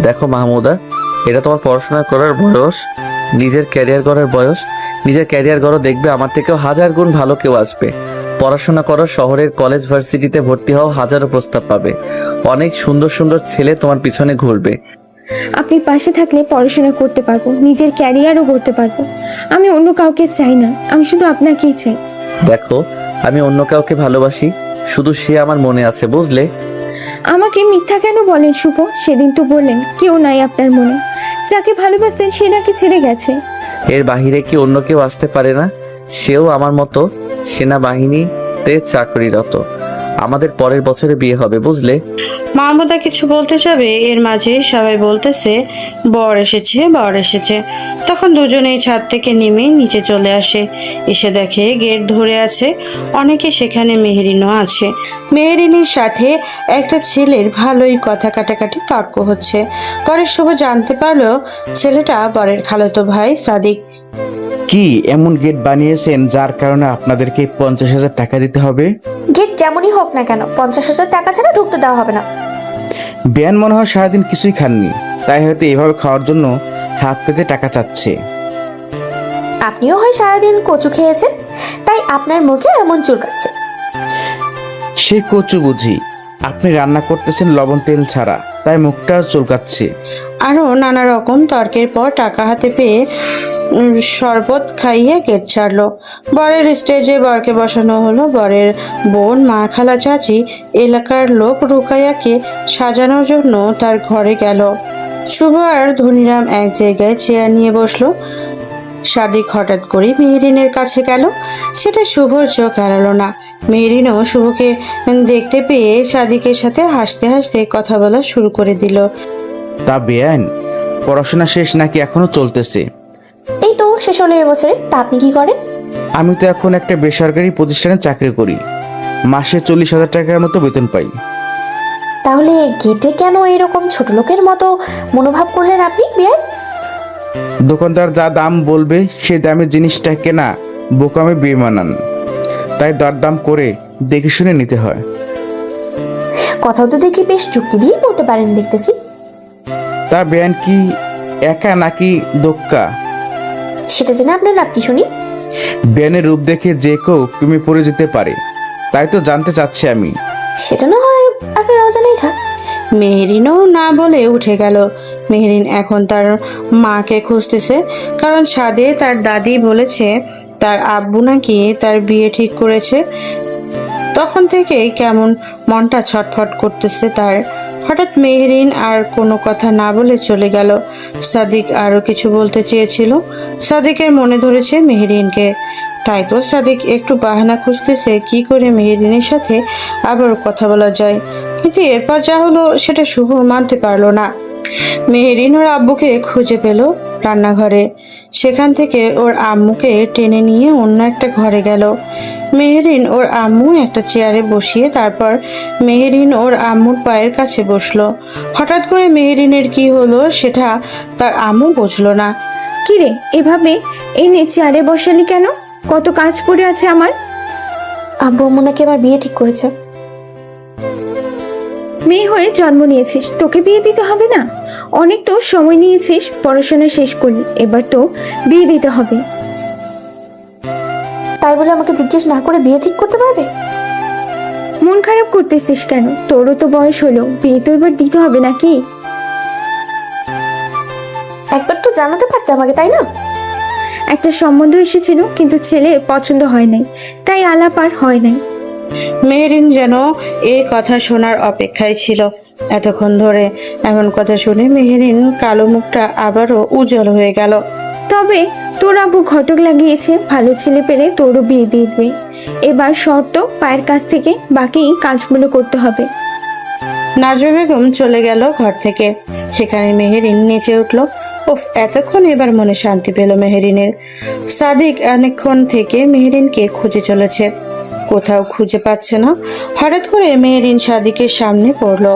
দেখো মাহমুদা, এটা তোমার পড়াশোনা করার বয়স, নিজের ক্যারিয়ার গড়ার বয়স। নিজের ক্যারিয়ার গড়ো, দেখবে আমার থেকেও 1000 গুণ ভালো কেউ আসবে। পড়াশোনা করো, শহরের কলেজ ভার্সিটিতে ভর্তি হও, হাজারো প্রস্তাব পাবে। অনেক সুন্দর সুন্দর ছেলে তোমার পিছনে ঘুরবে। আপনি পাশে থাকলে পড়াশোনা করতে পারবো, নিজের ক্যারিয়ারও করতে পারবো। আমি অন্য কাউকে চাই না, আমি শুধু আপনাকেই চাই। দেখো, আমি অন্য কাউকে ভালোবাসি, শুধু সে আমার মনে আছে, বুঝলে? আমাকে মিথ্যা কেন বলেন শুভ? সেদিন তো বললেন কেউ নাই আপনার মনে। যাকে ভালোবাসতেন সে নাকি ছেড়ে গেছে। এর বাহিরে কি অন্য কেউ আসতে পারে না? সেও আমার মতো সেনাবাহিনীতে চাকরিরত। আমাদের পরের বছরে বিয়ে হবে, বুঝলে? মাহমুদা কিছু বলতে যাবে, এর মাঝে সবাই বলতেছে বর এসেছে, বর এসেছে। তখন দুজনেই ছাদ থেকে নেমে নিচে চলে আসে। এসে দেখে গেট ধরে আছে, অনেকে সেখানে মেহেরিনও আছে। মেহেরিনের সাথে একটা ছেলের ভালোই কথা কাটাকাটি তর্ক হচ্ছে। পরে শুভ জানতে পারলো ছেলেটা বরের খালাতো ভাই সাদিক। কি এমন গেট বানিয়েছেন যার কারণে আপনাদেরকে 50,000 টাকা দিতে হবে? গেট যেমনই হোক না কেন 50,000 টাকা ছাড়া ঢুকতে দেওয়া হবে না। বেয়ান মনে হয় সারাদিন কিছুই খাননি, তাই হয়তো এভাবে খাওয়ার জন্য হাত পেতে টাকা চাচ্ছে। আপনিও হয় সারাদিন কচু খেয়েছেন, তাই আপনার মুখে এমন চুলকাচ্ছে। সে কচু বুঝি, আপনি রান্না করতেছেন লবণ তেল ছাড়া, তাই মুখটা চুলকাচ্ছে। আরও নানা রকম তর্কের পর টাকা হাতে পেয়ে শরবত খাইয়ে গেট ছাড়লো। বরের স্টেজে বরকে বসানো হলো। বরের বোন, মা, খালা, চাচি, এলাকার লোক রুকাইয়াকে সাজানোর জন্য তার ঘরে গেল। শুভ আর ধনীরাম এক জায়গায় চেয়ার নিয়ে বসলো। সাদিক হঠাৎ করে মেহেরিনের কাছে গেল, সেটা শুভর চোখ এড়ালো না। মেহেরিনও শুভকে দেখতে পেয়ে সাদিকের সাথে হাসতে হাসতে কথা বলা শুরু করে দিল। তা বেয়ান, পড়াশোনা শেষ নাকি এখনো চলতেছে? এই তো শেষ হলো এবছরে। তা আপনি কি করেন? আমি তো এখন একটা বেসরকারি প্রতিষ্ঠানে চাকরি করি, মাসে 40,000 টাকার মতো বেতন পাই। তাহলে গেটে কেন এরকম ছোট লোকের মতো মনোভাব করলেন আপনি বিয়ার? দোকানদার যা দাম বলবে সে দামে জিনিসটা কেনা বোকামে বেমানান, তাই দরদাম করে দেখে শুনে নিতে হয়। কথাও তো দেখি বেশ যুক্তি দিয়েই বলতে পারেন দেখতেছি। তা বেয়ান কি একা নাকি দোক্কা? সেটা জেনে আপনার লাভ কি শুনি? বেয়ানের রূপ দেখে যে কেউ প্রেমে পড়ে যেতে পারে, তাই তো জানতে চাচ্ছি আমি। সেটা না হয় আপনার অজানাই থাক। মেহেরিনও না বলে উঠে গেল। মেহেরিন এখন তার মাকে খুঁজতেছে, কারণ সাদে তার দাদি বলেছে তার আব্বু নাকি তার বিয়ে ঠিক করেছে। তখন থেকে কেমন মনটা ছটফট করতেছে তার। হঠাৎ মেহেরিন আর কোনো কথা না বলে চলে গেল। সাদিক আরো কিছু বলতে চেয়েছিল, সাদিকের মনে ধরেছে মেহেরিনকে, তাই তো সাদিক একটু বাহানা খুঁজতেছে কি করে মেহেরিনের সাথে আবার কথা বলা যায়। কিন্তু এরপর যা হলো সেটা শুভ মানতে পারলো না। মেহেরিন ওর আব্বুকে খুঁজে পেল রান্নাঘরে। সেখান থেকে ওর আম্মুকে টেনে নিয়ে অন্য একটা ঘরে গেল। মেহেরিন ওর আম্মু একটা চেয়ারে বসিয়ে তারপর মেহেরিন ওর আম্মুর পায়ের কাছে বসলো। হঠাৎ করে মেহেরিনের কি হলো সেটা তার আম্মু বুঝলো না। কিরে এভাবে এনে চেয়ারে বসালি কেন? কত কাজ পড়ে আছে আমার। আব্বু আম্মু নাকি আমার বিয়ে ঠিক করেছে। মেয়ে হয়ে জন্ম নিয়েছিস, তোকে বিয়ে দিতে হবে না? অনেক তো সময় নিয়েছিস, পড়াশোনা শেষ করলি, এবার তো বিয়ে দিতে হবে। তাই বলে আমাকে জিজ্ঞেস না করে বিয়ে ঠিক করতে পারবে? মন খারাপ করতেছিস কেন? তোরও তো বয়স হলো, বিয়ে তো এবার দিতে হবে নাকি? একবার তো জানাতে পারতে আমাকে, তাই না? একটা সম্বন্ধ এসেছিল, কিন্তু ছেলে পছন্দ হয় নাই, তাই আলাপ আর হয় নাই। মেহেরিন যেন এই কথা শোনার অপেক্ষায় ছিল এতক্ষণ ধরে। এমন কথা শুনে মেহেরিন কালো মুখটা আবারও উজ্জ্বল হয়ে গেল। তবে তোর আব্বু ঘটক লাগিয়েছে, ভালো ছেলে পেলে তোরও বিয়ে দিয়ে দেবে। এবার শর্ত পায়ের কাছ থেকে বাকি কাজগুলো করতে হবে। নাজমা বেগম চলে গেল ঘর থেকে। সেখানে মেহেরিন নেচে উঠল। উফ, এতক্ষণ এবার মনে শান্তি পেল মেহেরিনের। সাদিক অনেকক্ষণ থেকে মেহেরিনকে খুঁজে চলেছে, কোথাও খুঁজে পাচ্ছে না। হঠাৎ করে মেহেরিন সাদিকের সামনে পড়লো।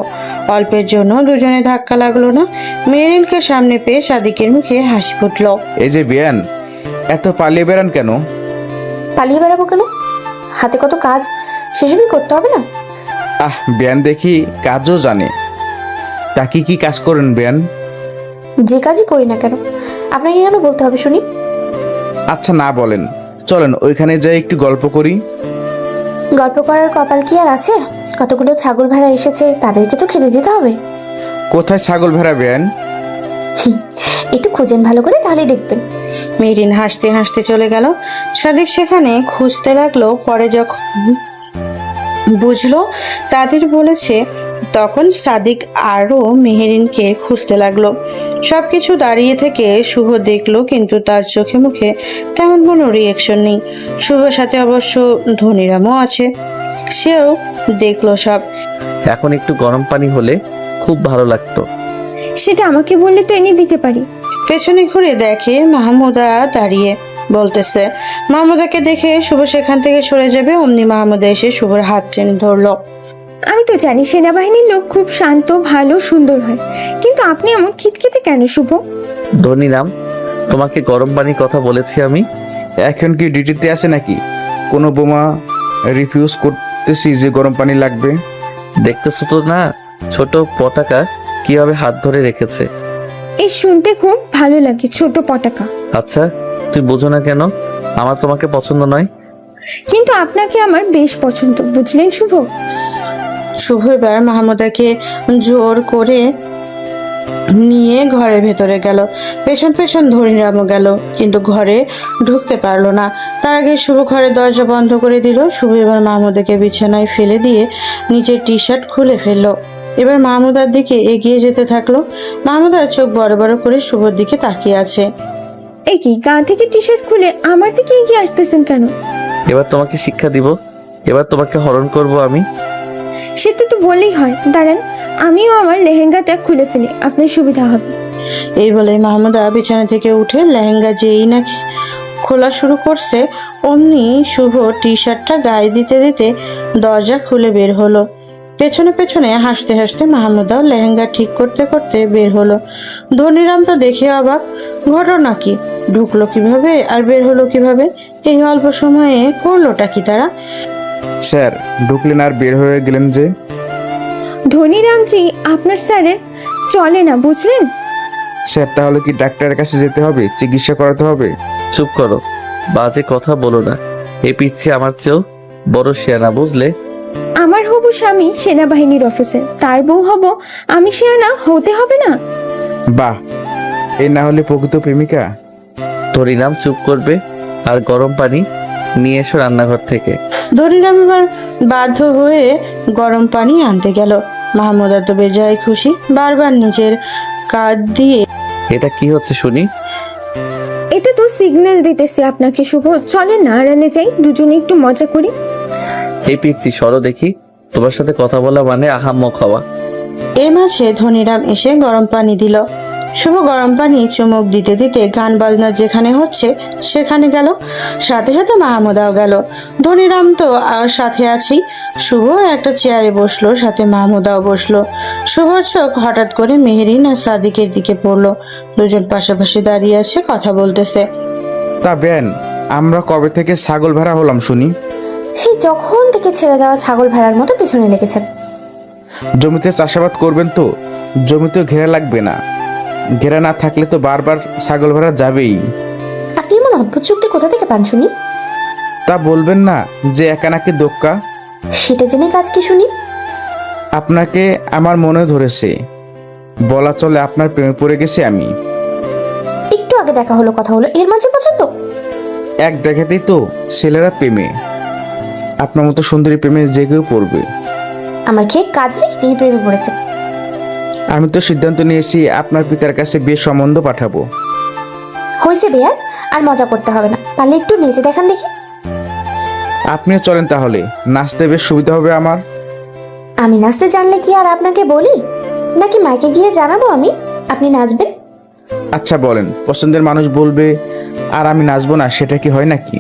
অল্পের জন্য দুজনে ধাক্কা লাগলো না। মেহেরিনকে সামনে পেয়ে সাদিকের মুখে হাসি ফুটলো। এই যে বেয়ান, এত পালিয়ে বেড়ান কেন? পালিয়ে বেড়াবো কেন? হাতে কত কাজ, সেসবই করতে হবে না? বেয়ান দেখি কাজও জানে। তা কি কাজ করেন বেয়ান? যে কাজই করি না কেন আপনাকে কেন বলতে হবে শুনি? আচ্ছা না বলেন, চলেন ওইখানে যাই একটু গল্প করি। গল্প করার কপাল কি আর আছে? কতগুলো ছাগল ভেড়া এসেছে, তাদেরকে তো খেতে দিতে হবে। কোথায় ছাগল ভেড়া বেয়ান? একটু খুঁজেন ভালো করে, তাহলেই দেখবেন। মেহেরিন হাসতে হাসতে চলে গেল। সাদিক সেখানে খুঁজতে লাগলো। পরে যখন বুঝলো তাদের বলেছে, তখন সাদিক আরো মেহেরিনকে খুঁজতে লাগলো। সবকিছু দাঁড়িয়ে থেকে শুভ দেখলো, কিন্তু তার চোখে মুখে তেমন কোনো রিয়েকশন নেই। শুভর সাথে অবশ্য ধনীরামও আছে, সেও দেখলো সব। এখন একটু গরম পানি হলে খুব ভালো লাগতো। সেটা আমাকে বললে তো এনে দিতে পারি। পেছনে ঘুরে দেখে মাহমুদা দাঁড়িয়ে বলতেছে। মাহমুদাকে দেখে শুভ সেখান থেকে সরে যাবে, অমনি মাহমুদা এসে শুভর হাত টেনে ধরলো। আমি তো জানি সেনাবাহিনীর লোক খুব শান্ত, ভালো, সুন্দর হয়, কিন্তু আপনি এমন খিটখিটে কেন শুভ? ধনীরাম, তোমাকে গরম পানির কথা বলেছি আমি। এখন কি ডিউটিতে আছে নাকি? কোনো বোমা রিফিউজ করতেছি যে গরম পানি লাগবে? দেখতেছো তো না ছোট পটাকা কিভাবে হাত ধরে রেখেছে। এই শুনতে খুব ভালো লাগে, ছোট পটাকা। আচ্ছা, তুই বোঝো না কেন? আমার তোমাকে পছন্দ নয়। কিন্তু আপনাকে আমার বেশ পছন্দ, বুঝলেন শুভ? শুভ এবার মাহমুদাকে জোর করে নিয়ে ঘরের ভেতরে গেল। পেছন পেছন ধনীরামও গেল, কিন্তু ঘরে ঢুকতে পারলো না। তার আগে শুভ ঘরের দরজা বন্ধ করে দিল। শুভ এবার মাহমুদাকে বিছানায় ফেলে দিয়ে নিচের টি শার্ট খুলে ফেললো। এবার মাহমুদার দিকে এগিয়ে যেতে থাকলো। মাহমুদার চোখ বড় বড় করে শুভর দিকে তাকিয়ে আছে। এই কি, গা থেকে টি শার্ট খুলে আমার দিকে এগিয়ে আসতেছেন কেন? এবার তোমাকে শিক্ষা দিব, এবার তোমাকে হরণ করব আমি। সেটা তো বললেই হয়। দাঁড়ান, আমিও আমার লেহেঙ্গাটা খুলে ফেলি, আপনার সুবিধা হবে। এই বলে মাহমুদা বিছানা থেকে উঠে লেহেঙ্গা যেই না খোলা শুরু করছে, অমনি শুভ টি শার্টটা গায়ে দিতে দিতে দরজা খুলে বের হলো। পেছনে পেছনে হাসতে হাসতে মাহমুদাও লেহেঙ্গা ঠিক করতে করতে বের হলো। ধনীরাম তো দেখে অবাক, ঘটনা কি, ঢুকলো কিভাবে আর বের হলো কিভাবে, এই অল্প সময়ে করলোটা কি তারা? স্যার, ঢুকলেন আর বের হয়ে গেলেন যে? ধনীরামজি, আপনার স্যারের চলে না, বুঝলেন? স্যার, তাহলে কি ডাক্তারের কাছে যেতে হবে, চিকিৎসা করাতে হবে? চুপ করো, বাজে কথা বলো না। এই পিচ্ছি আমার চেয়েও বড় শেয়ানা, বুঝলে? আমার হবু স্বামী সেনাবাহিনীর অফিসার, তার বউ হব আমি, শেয়ানা হতে হবে না? বাহ, এই না হলে প্রকৃত প্রেমিকা। ধনীরাম চুপ করবে আর গরম পানি নিয়ে এসো রান্নাঘর থেকে। ধনীরাম এবার বাধ্য হয়ে গরম পানি আনতে গেল। মাহমুদা তো বেজায় খুশি, বারবার নিজের কাঁধ দিয়ে এটা কি হচ্ছে শুনি? এটা তো সিগন্যাল দিতেছে আপনাকে শুভ, চলেন না আড়ালে যাই, দুজনে একটু মজা করি। এই পিচ্ছি সরো দেখি, তোমার সাথে কথা বলা মানে আহাম্মক হওয়া। এর মাঝে ধনীরাম এসে গরম পানি দিল। শুভ গরম পানি চুমুক দিতে দিতে গান বাজনা যেখানে হচ্ছে সেখানে গেল, সাথে সাথে মাহমুদাও গেল। ধনীরাম তো সাথে আছেই। শুভ একটা চেয়ারে বসলো, সাথে মাহমুদাও বসলো। শুভর চোখ হঠাৎ করে মেহেরিন আর সাদিকের দিকে পড়লো। দুজন পাশাপাশি দাঁড়িয়ে আছে, কথা বলতেছে। তা বেন, আমরা কবে থেকে ছাগল ভেড়া হলাম শুনি? সেই যখন থেকে ছেড়ে দেওয়া ছাগল ভেড়ার মতো পিছনে লেগেছেন। জমিতে চাষাবাদ করবেন তো জমিতে ঘেরা লাগবে না, ঘেরা না থাকলে তো বারবার ছাগল ভেড়া যাবেই। আপনি এমন অদ্ভুত যুক্তি কোথা থেকে পান শুনি? তা বলবেন না যে একা নাকি দোক্কা? সেটা জেনে কাজ কি শুনি? আপনাকে আমার মনে ধরেছে, বলা চলে আপনার প্রেমে পড়ে গেছি আমি। একটু আগে দেখা হলো, কথা হলো, এর মাঝে পছন্দ? এক দেখাতেই তো ছেলেরা প্রেমে, আপনার মতো সুন্দরী প্রেমে জেগেও পড়বে। আমার খেয়ে কাজ রেখে তিনি প্রেমে পড়েছেন। আমি তো সিদ্ধান্ত নিয়েছি আপনার পিতার কাছে বিয়ের সম্বন্ধ পাঠাবো। হয়েছে বেয়ার, আর মজা করতে হবে না, পারলে একটু নেচে দেখান দেখি। আপনিও চলেন তাহলে, নাচতে বেশ সুবিধা হবে আমার। আমি নাচতে জানলে কি আর আপনাকে বলি, নাকি মাইকে গিয়ে জানাবো আমি আপনি নাচবেন? আচ্ছা বলেন, পছন্দের মানুষ বলবে আর আমি নাচবো না, সেটা কি হয় নাকি?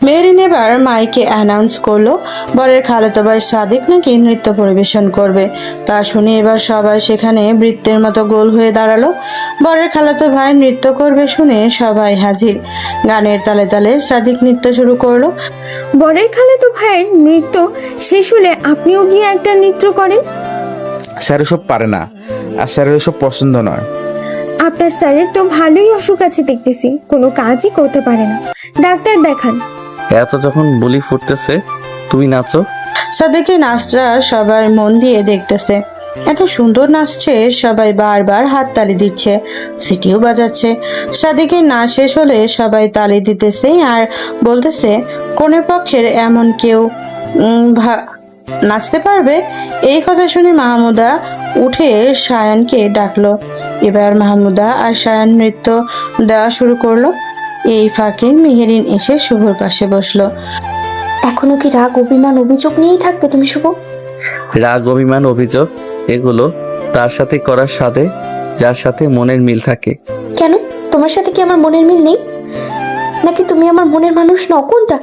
মেহরিন এবার মাইকে অ্যানাউন্স করলো বরের খালাতো ভাই সাদিক নাকি নৃত্য পরিবেশন করবে। তা শুনে এবার সবাই সেখানে বৃত্তের মতো গোল হয়ে দাঁড়ালো। বরের খালাতো ভাই নৃত্য করবে শুনে সবাই হাজির। গানের তালে তালে সাদিক নৃত্য শুরু করলো। বরের খালাতো ভাইয়ের নৃত্য শেষ হলে আপনিও গিয়ে একটা নৃত্য করেন। স্যার এসব পারে না, আর স্যারের এসব পছন্দ নয়। আপনার স্যারের তো ভালোই অসুখ আছে দেখতেছি, কোনো কাজই করতে পারে না, ডাক্তার দেখান। এত যখন বুলি ফুটতেছে তুমি নাচো। সাদিকের নাচটা সবাই মন দিয়ে দেখতেছে। এত সুন্দর নাচছে, সবাই বারবার হাত তালি দিচ্ছে, সিটিও বাজাচ্ছে। সাদিকের নাচ শেষ হলে সবাই তালি দিতেছে আর বলতেছে কোনের পক্ষের এমন কেউ নাচতে পারবে। এই কথা শুনে মাহমুদা উঠে সায়ানকে ডাকলো। এবার মাহমুদা আর সায়ান নৃত্য দেওয়া শুরু করলো। এই ফাঁকে মেহেরিন এসে শুভর পাশে বসলো। এখনো কি রাগ, অভিমান, অভিযোগ নিয়েই থাকবে তুমি শুভ? রাগ, অভিমান, অভিযোগ এগুলো তার সাথে করার সাথে যার সাথে মনের মিল থাকে। কেন, তোমার সাথে কি আমার মনের মিল নেই? নাকি তুমি আমার মনের মানুষ নও? কোনটা?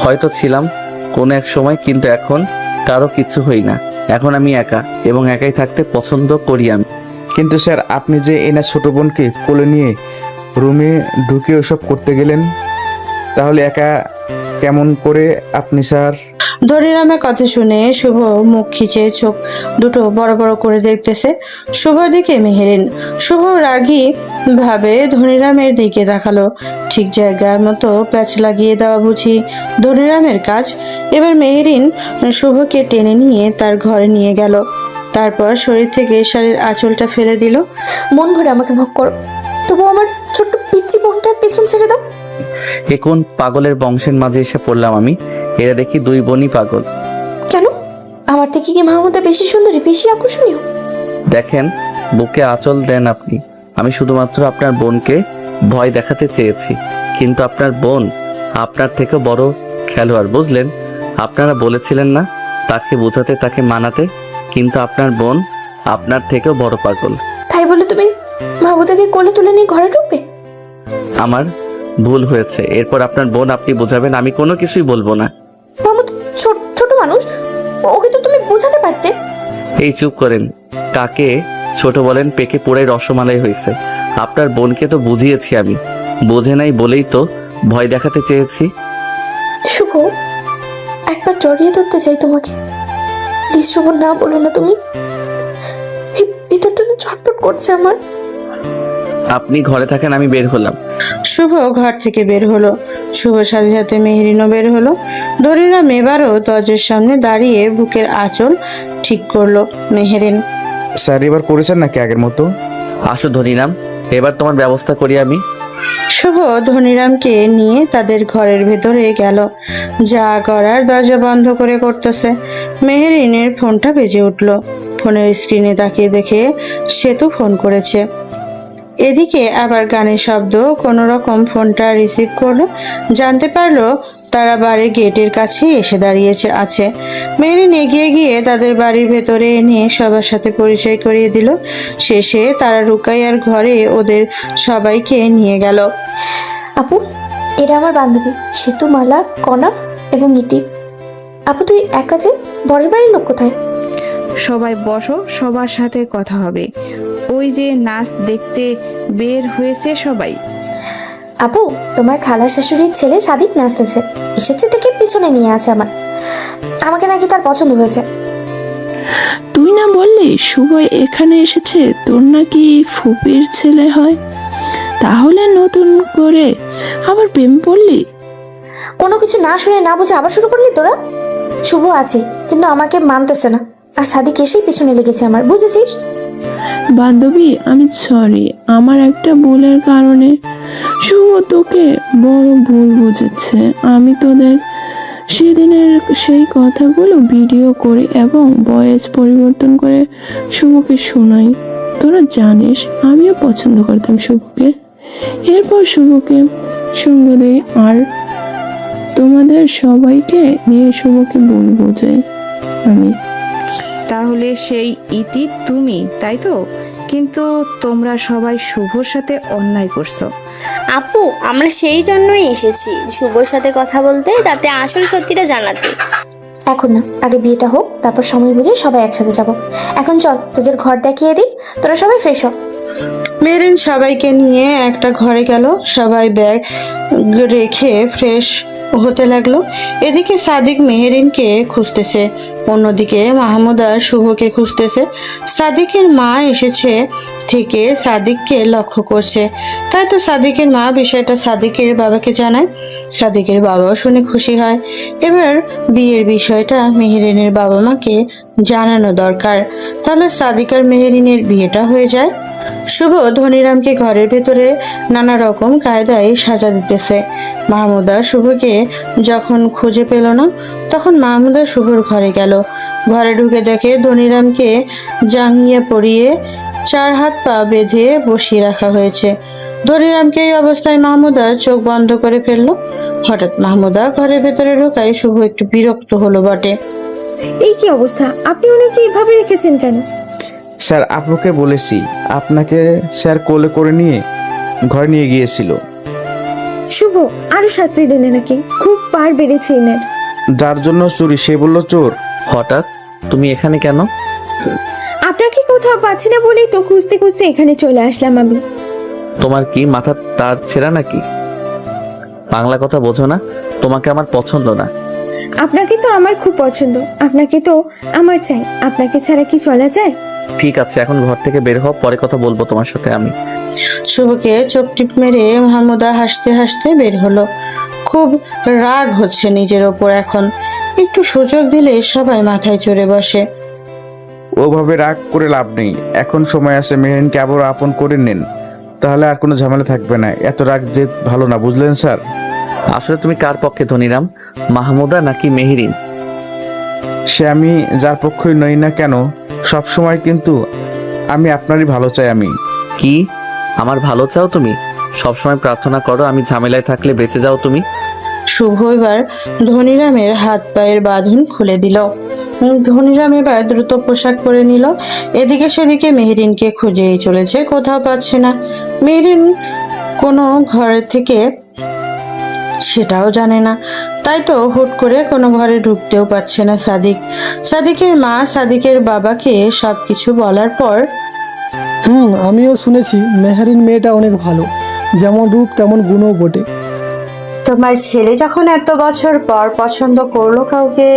হয়তো ছিলাম কোনো এক সময়, কিন্তু এখন কারো কিছু হই না। এখন আমি একা এবং একাই থাকতে পছন্দ করি আমি। কিন্তু স্যার, আপনি যে এনার ছোট বোনকে কোলে নিয়ে রুমে ঢুকে ওসব করতে গেলেন, তাহলে একা কেমন করে আপনি স্যার? ধনিরামের কথা শুনে শুভ মুখ খিচে চোখ দুটো বড় বড় করে দেখতেছে শুভ দিকে মেহেরিন। শুভ রাগী ভাবে ধনিরামের দিকে তাকালো। ঠিক জায়গার মতো প্যাচ লাগিয়ে দেওয়া বুঝি ধনিরামের কাজ। এবার মেহেরিন শুভকে টেনে নিয়ে তার ঘরে নিয়ে গেল। তারপর শরীর থেকে শাড়ির আঁচলটা ফেলে দিল। মন ভরে আমাকে ভোগ করো, তবু আমার ছোট্ট পিচ্চি বোনটার পেছন ছেড়ে দাও। এ কোন পাগলের বংশের মাঝে এসে পড়লাম আমি? এরা দেখি দুই বোনই পাগল। কেন, আমার থেকে কি মাহমুদা বেশি সুন্দরী, বেশি আকর্ষণীয়? দেখেন, বুকে আঁচল দেন আপনি। আমি শুধুমাত্র আপনার বোনকে ভয় দেখাতে চেয়েছি, কিন্তু আপনার বোন আপনার থেকে বড় খেলোয়াড়, বুঝলেন? আপনারা বলেছিলেন না তাকে বোঝাতে, তাকে মানাতে, কিন্তু আপনার বোন আপনার থেকেও বড় পাগল। তাই বলে তুমি মাহমুদাকে কোলে তুলে নিয়ে ঘরে ঢুকবে? আমার ভুল হয়েছে। এরপর আপনার বোন আপনি বোঝাবেন, আমি কোনো কিছুই বলবো না। মাহমুদ ছোট মানুষ, ওকে তো তুমি বোঝাতে পারতে। এই চুপ করেন। কাকে ছোট বলেন? পেকে পোড়াই রসমালাই হয়েছে। আপনার বোনকে তো বুঝিয়েছি আমি, বোঝে নাই বলেই তো ভয় দেখাতে চেয়েছি। শুভ, একবার জড়িয়ে ধরতে চাই তোমাকে। প্লিজ শুভ, না বলো না তুমি। ভিতরটা ছটফট করছে আমার। আপনি ঘরে থাকেন, আমি বের হলাম। শুভ ঘর থেকে বের হলো। শুভ সাথে সাথে মেহেরিনও বের হলো। ধনিরাম এবারও দরজার সামনে দাঁড়িয়ে বুকের আঁচল ঠিক করলো। মেহেরিন, স্যার এবার করেছেন নাকি আগের মতো? আসো ধনিরাম, এবার তোমার ব্যবস্থা করি আমি। শুভ ধনিরামকে নিয়ে তাদের ঘরের ভেতরে গেল। যা করার দরজা বন্ধ করে করতেছে। মেহেরিনের ফোনটা বেজে উঠল। ফোনের স্ক্রিনে তাকিয়ে দেখে সেতু ফোন করেছে। এদিকে আবার গানের শব্দ। কোনো রকম ফোনটা রিসিভ করলো। জানতে পারলো তারা বাড়ির গেটের কাছেই এসে দাঁড়িয়েছে আছে। মেহেরিন এগিয়ে গিয়ে তাদের বাড়ির ভেতরে এনে সবার সাথে পরিচয় করিয়ে দিল। শেষে তারা রুকাইয়ার ঘরে ওদের সবাইকে নিয়ে গেল। আপু, এরা আমার বান্ধবী সেতু, মালা, কণা এবং ইতি। আপু, তুই একা যে, বরের বাড়ির লোক কোথায়? সবাই বসো, সবার সাথে কথা হবে। ওই যে নাচ দেখতে বের হয়েছে সবাই। আপু, তোমার খালা শাশুড়ির ছেলে সাদিক নাচতেছে, এসেছে থেকে পিছনে নিয়ে আছে আমাকে নাকি তার পছন্দ হয়েছে। তুই না বললি শুভ এখানে এসেছে, তোর নাকি ফুপির ছেলে হয়? তাহলে নতুন করে আবার প্রেম পড়লি? কোনো কিছু না শুনে না বুঝে আবার শুরু করলি তোরা। শুভ আছে, কিন্তু আমাকে মানতেছে না, আর সাদিক এসেই পিছনে লেগেছে আমার, বুঝেছিস? বান্ধবী, আমি সরি, আমার একটা ভুলের কারণে শুভ তোকে বড় ভুল বুঝেছে। আমি তোদের সেদিনের সেই কথাগুলো ভিডিও করি এবং ভয়েস পরিবর্তন করে শুভকে শোনাই। তোরা জানিস আমিও পছন্দ করতাম শুভকে। এরপর শুভকে সঙ্গ দেই আর তোমাদের সবাইকে নিয়ে শুভকে ভুল বোঝাই আমি। তাহলে সেই ইতি তুমি, তাই তো? কিন্তু তোমরা সবাই শুভর সাথে অন্যায় করছো। আপু, আমরা সেই জন্যই এসেছি শুভর সাথে কথা বলতে, তাতে আসল সত্যিটা জানাতে। এখন না, আগে বিয়েটা হোক, তারপর সময় বুঝে সবাই একসাথে যাব। এখন চল, তোদের ঘর দেখিয়ে দিই, তোরা সবাই ফ্রেশ হ। মেহেরিন সবাইকে নিয়ে একটা ঘরে গেল। সবাই ব্যাগ রেখে ফ্রেশ হতে লাগলো। এদিকে সাদিক মেহেরিনকে খুঁজতেছে, অন্যদিকে মাহমুদা শুভকে খুঁজতেছে। সাদিকের মা এসেছে থেকে সাদিককে লক্ষ্য করছে। তাই তো সাদিকের মা বিষয়টা সাদিকের বাবাকে জানায়। সাদিকের বাবাও শুনে খুশি হয়। এবার বিয়ের বিষয়টা মেহেরিনের বাবা মাকে জানানো দরকার, তাহলে সাদিক আর মেহেরিনের বিয়েটা হয়ে যায়। শুভ ধনিরামকে ঘরের ভেতরে নানা রকম কায়দায় সাজা দিতেছে। মাহমুদা শুভকে যখন খুঁজে পেল না, তখন মাহমুদা শুভর ঘরে গেল। ঘরে ঢুকে দেখে ধনিরামকে জাঙ্গিয়া পরিয়ে 4 হাত পা বেঁধে বসিয়ে রাখা হয়েছে। ধনিরামকে এই অবস্থায় মাহমুদা চোখ বন্ধ করে ফেললো। হঠাৎ মাহমুদা ঘরের ভেতরে ঢোকায় শুভ একটু বিরক্ত হলো বটে। এই কি অবস্থা? আপনি ওনাকে এভাবে রেখেছেন কেন? স্যার আপুকে বলেছি, আপনাকে স্যার কোলে করে নিয়ে ঘরে নিয়ে গিয়েছিল। শুভ, আরো শাস্তি দেন নাকি? খুব পার বেড়েছে এনার। যার জন্য চুরি সে বলল চোর। হঠাৎ তুমি এখানে কেন? আপনাকে কোথাও পাচ্ছি না বলেই তো খুঁজতে খুঁজতে এখানে চলে আসলাম আমি। তোমার কি মাথার তার ছেঁড়া নাকি? বাংলা কথা বোঝো না? তোমাকে আমার পছন্দ না। আপনাকে তো আমার খুব পছন্দ, আপনাকে তো আমার চাই। আপনাকে ছাড়া কি চলা যায়? ঠিক আছে, এখন ঘর থেকে বের হও, পরে কথা বলবো তোমার সাথে আমি। শুভকে চোখ টিপ মেরে মাহমুদা হাসতে হাসতে বের হলো। খুব রাগ হচ্ছে নিজের ওপর এখন। একটু সুযোগ দিলে সবাই মাথায় চড়ে বসে। ওভাবে রাগ করে লাভ নেই, এখন সময় আছে, মেহেরিনকে আবার আপন করে নেন, তাহলে আর কোনো ঝামেলা থাকবে না। এত রাগ যে ভালো না, বুঝলেন স্যার? আসলে তুমি কার পক্ষে ধনীরাম, মাহমুদা নাকি মেহেরিন? সে আমি যার পক্ষই নই না কেন, সব সময় কিন্তু আমি আপনারই ভালো চাই। আমি কি আমার ভালো চাও তুমি? সবসময় প্রার্থনা করো আমি ঝামেলায় থাকলে বেঁচে যাও তুমি। শুভ এবার ধনীরামের হাত পায়ের বাঁধন খুলে দিল। ধনীরাম এবার দ্রুত পোশাক পরে নিল। এদিকে সেদিকে মেহেরিনকে খুঁজেই চলেছে, কোথাও পাচ্ছে না। মেহেরিন কোনো ঘরে থেকে সেটাও জানে না, তাই তো হুট করে কোনো ঘরে ঢুকতেও পাচ্ছে না সাদিকের মা সাদিকের বাবাকে সবকিছু বলার পর, আমিও শুনেছি মেহেরিন মেয়েটা অনেক ভালো, যেমন রূপ তেমন গুণও বটে। তোমার ছেলে যখন এত বছর পর পছন্দ করলো কাউকে,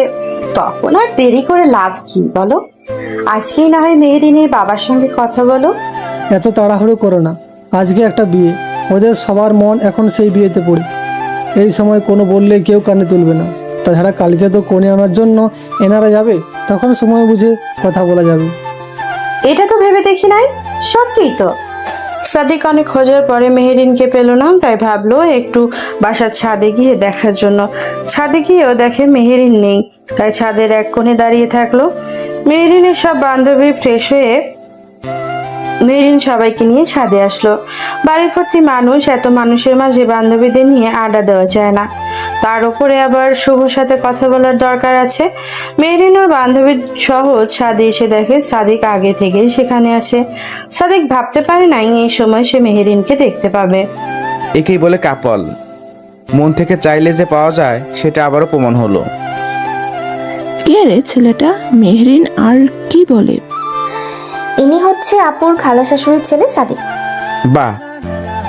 তখন আর দেরি করে লাভ কি বলো? আজকেই না হয় মেহেরিনের বাবার সঙ্গে কথা বলো। এত তাড়াহুড়ো করো না, আজকে একটা বিয়ে, ওদের সবার মন এখন সেই বিয়েতে পড়ে। এই সময় কোনো বললে কেউ কানে তুলবে না। তাছাড়া কালকে তো কনে আনার জন্য এনারা যাবে, তখন সময় বুঝে কথা বলা যাবে। এটা তো ভেবে দেখি নাই, সত্যিই তো। সাদিক অনেক খোঁজার পরে মেহেরিনকে পেল না, তাই ভাবলো একটু বাসার ছাদে গিয়ে দেখার জন্য। ছাদে গিয়েও দেখে মেহেরিন নেই, তাই ছাদের এক কোণে দাঁড়িয়ে থাকলো। মেহেরিনের সব বান্ধবী ফ্রেশ হয়ে মেহেরিন সবাইকে নিয়ে ছাদে আসলো। বাড়ি ভর্তি মানুষ, এত মানুষের মাঝে বান্ধবীদের নিয়ে আড্ডা দেওয়া যায় না। তার উপরে আবার শুভর সাথে কথা বলার দরকার আছে। মেহেরিন ওর বান্ধবী সহ ছাদে এসে দেখে সাদিক আগে থেকেই সেখানে আছে। সাদিক ভাবতে পারে নাই এই সময় সে মেহেরিনকে দেখতে পাবে। একেই বলে কাপল, মন থেকে চাইলে যে পাওয়া যায় সেটা আবারও প্রমাণ হলো। কে রে ছেলেটা? মেহরিন আর কি বলে? ইনি হচ্ছে আপুর খালা শাশুড়ির ছেলে সাদিক। বাহ,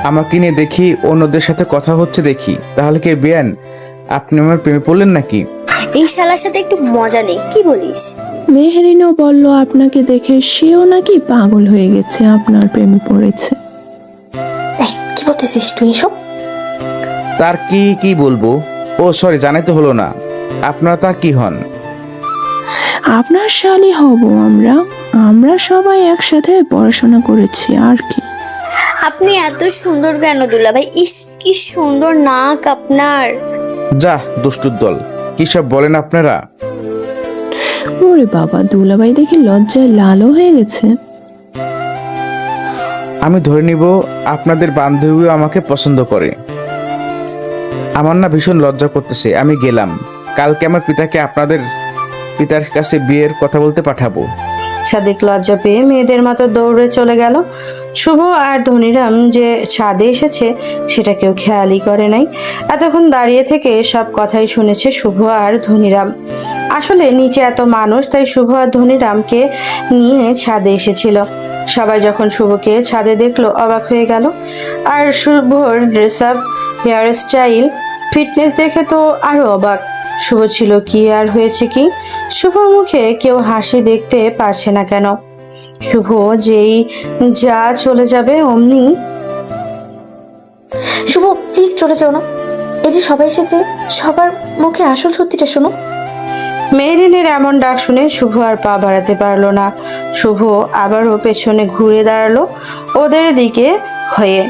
আমাকে নিয়ে দেখি অন্যদের সাথে কথা হচ্ছে দেখি, তাহলে কি বেয়ান আপনি আমার প্রেমে পড়লেন নাকি? এই শালার সাথে একটু মজা নেই, কি বলিস? মেহরিনও বলল আপনাকে দেখে সেও নাকি পাগল হয়ে গেছে, আপনার প্রেমে পড়েছে। এই, কি বলতেছিস তুই এসব? তার কি বলবো? ও সরি, জানাই তো হলো না, আপনারা তার কি হন? আপনার শালি হব আমরা সবাই একসাথে পড়াশোনা করেছি আর কি। আপনি এত সুন্দর কেন দুলা ভাই? ইস, কি সুন্দর নাক আপনার। যা দুষ্টুর দল, কি সব বলেন আপনারা? ওরে বাবা, দুলাভাই দেখি লজ্জায় লালও হয়ে গেছে। আমি ধরে নিব আপনাদের বান্ধবীও আমাকে পছন্দ করে। আমার না ভীষণ লজ্জা করতেছে। আমি গেলাম, কালকে আমার পিতাকে আপনাদের পিতার কাছে বিয়ের কথা বলতে পাঠাবো। সাদিক লজ্জা পেয়ে মেয়েদের মতো দৌড়ে চলে গেল। শুভ আর ধনীরাম যে ছাদে এসেছে সেটা কেউ খেয়ালই করে নাই। এতক্ষণ দাঁড়িয়ে থেকে সব কথাই শুনেছে শুভ আর ধনীরাম। আসলে নিচে এত মানুষ, তাই শুভ আর ধনীরামকে নিয়ে ছাদে এসেছিল। সবাই যখন শুভকে ছাদে দেখলো অবাক হয়ে গেল। আর শুভর dress up, hair style, fitness দেখে তো আরো অবাক। শুভ ছিল কি আর হয়েছে কি, শুভর মুখে কেউ হাসি দেখতে পারছে না কেন? শুভ যেই যা চলে যাবে অমনি। শুভ প্লিজ চলে যাও না, এই যে সবাই এসেছে, সবার মুখে আসল সত্যিটা শোনো। মেহেরিনের এমন ডাক শুনে শুভ আর পা বাড়াতে পারলো না। শুভ আবারও পেছনে ঘুরে দাঁড়ালো ওদের দিকে হয়ে।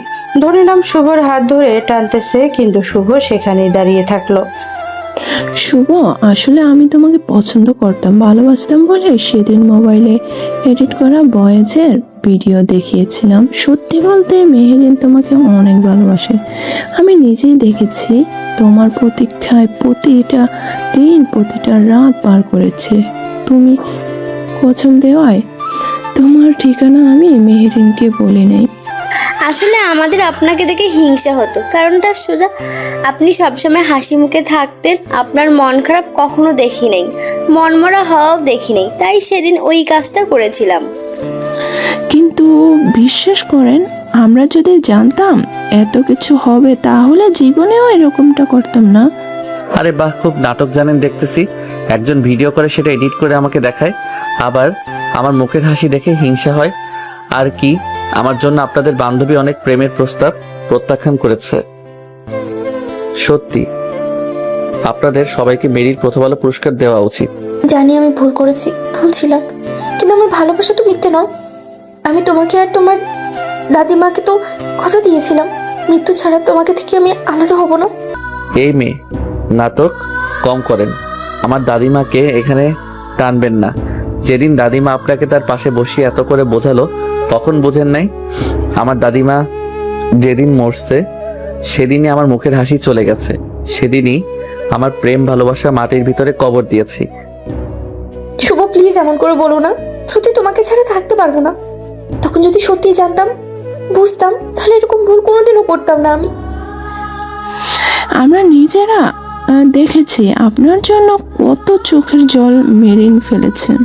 ধনীরাম শুভর হাত ধরে টানতেছে, কিন্তু শুভ সেখানেই দাঁড়িয়ে থাকলো। শুভ, আসলে আমি তোমাকে পছন্দ করতাম, ভালোবাসতাম বলে সেদিন মোবাইলে এডিট করা বয়েজের ভিডিও দেখিয়েছিলাম। সত্যি বলতে মেহেরিন তোমাকে অনেক ভালোবাসে, আমি নিজেই দেখেছি। তোমার প্রতীক্ষায় প্রতিটা দিন প্রতিটা রাত পার করেছে। তুমি কসম দেওয়ায় তোমার ঠিকানা আমি মেহেরিনকে বলি নাই। আসলে আমাদের আপনাকে দেখে হিংসা হতো, কারণটা সোজা, আপনি সবসময় হাসি মুখে থাকতেন, আপনার মন খারাপ কখনো দেখি নাই, মনমরা হওয়াও দেখি নাই, তাই সেদিন ওই কাজটা করেছিলাম। কিন্তু বিশ্বাস করেন, আমরা যদি জানতাম এত কিছু হবে তাহলে জীবনেও এরকমটা করতাম না। আরে বাহ, খুব নাটক জানেন দেখতেছি। একজন ভিডিও করে সেটা এডিট করে আমাকে দেখায়, আবার আমার মুখের হাসি দেখে হিংসা হয়। আর কি, আমার জন্য আপনাদের বান্ধবী অনেক প্রেমের প্রস্তাব প্রত্যাখ্যান করেছে। সত্যি আপনাদের সবাইকে মেরির প্রথম আলো পুরস্কার দেওয়া উচিত। জানি আমি ভুল করেছি, ভুল ছিলাম, কিন্তু আমার ভালোবাসা তো মিথ্যে নয়। আমি তোমাকে আর তোমার দাদিমাকে তো কথা দিয়েছিলাম, মৃত্যু ছাড়া তোমাকে থেকে আমি আলাদা হব না। এই মেয়ে, নাটক কম করেন। আমার দাদিমাকে এখানে টানবেন না। যেদিন দাদিমা আপনাকে তার পাশে বসিয়ে এত করে বোঝালো, কখন বোঝেন নাই? আমার দাদিমা যেদিন মরছে সেদিনই আমার মুখের হাসি চলে গেছে, সেদিনই আমার প্রেম ভালোবাসা মাটির ভিতরে কবর দিয়েছি। শুভ, প্লিজ এমন করে বলো না। সত্যি তোমাকে ছাড়া থাকতে পারবো না। তখন যদি সত্যি জানতাম, বুঝতাম, তাহলে এরকম ভুল কোনোদিনও করতাম না আমি। আমরা নিজেরা দেখেছি আপনার জন্য কত চোখের জল মেরিন ফেলেছেন।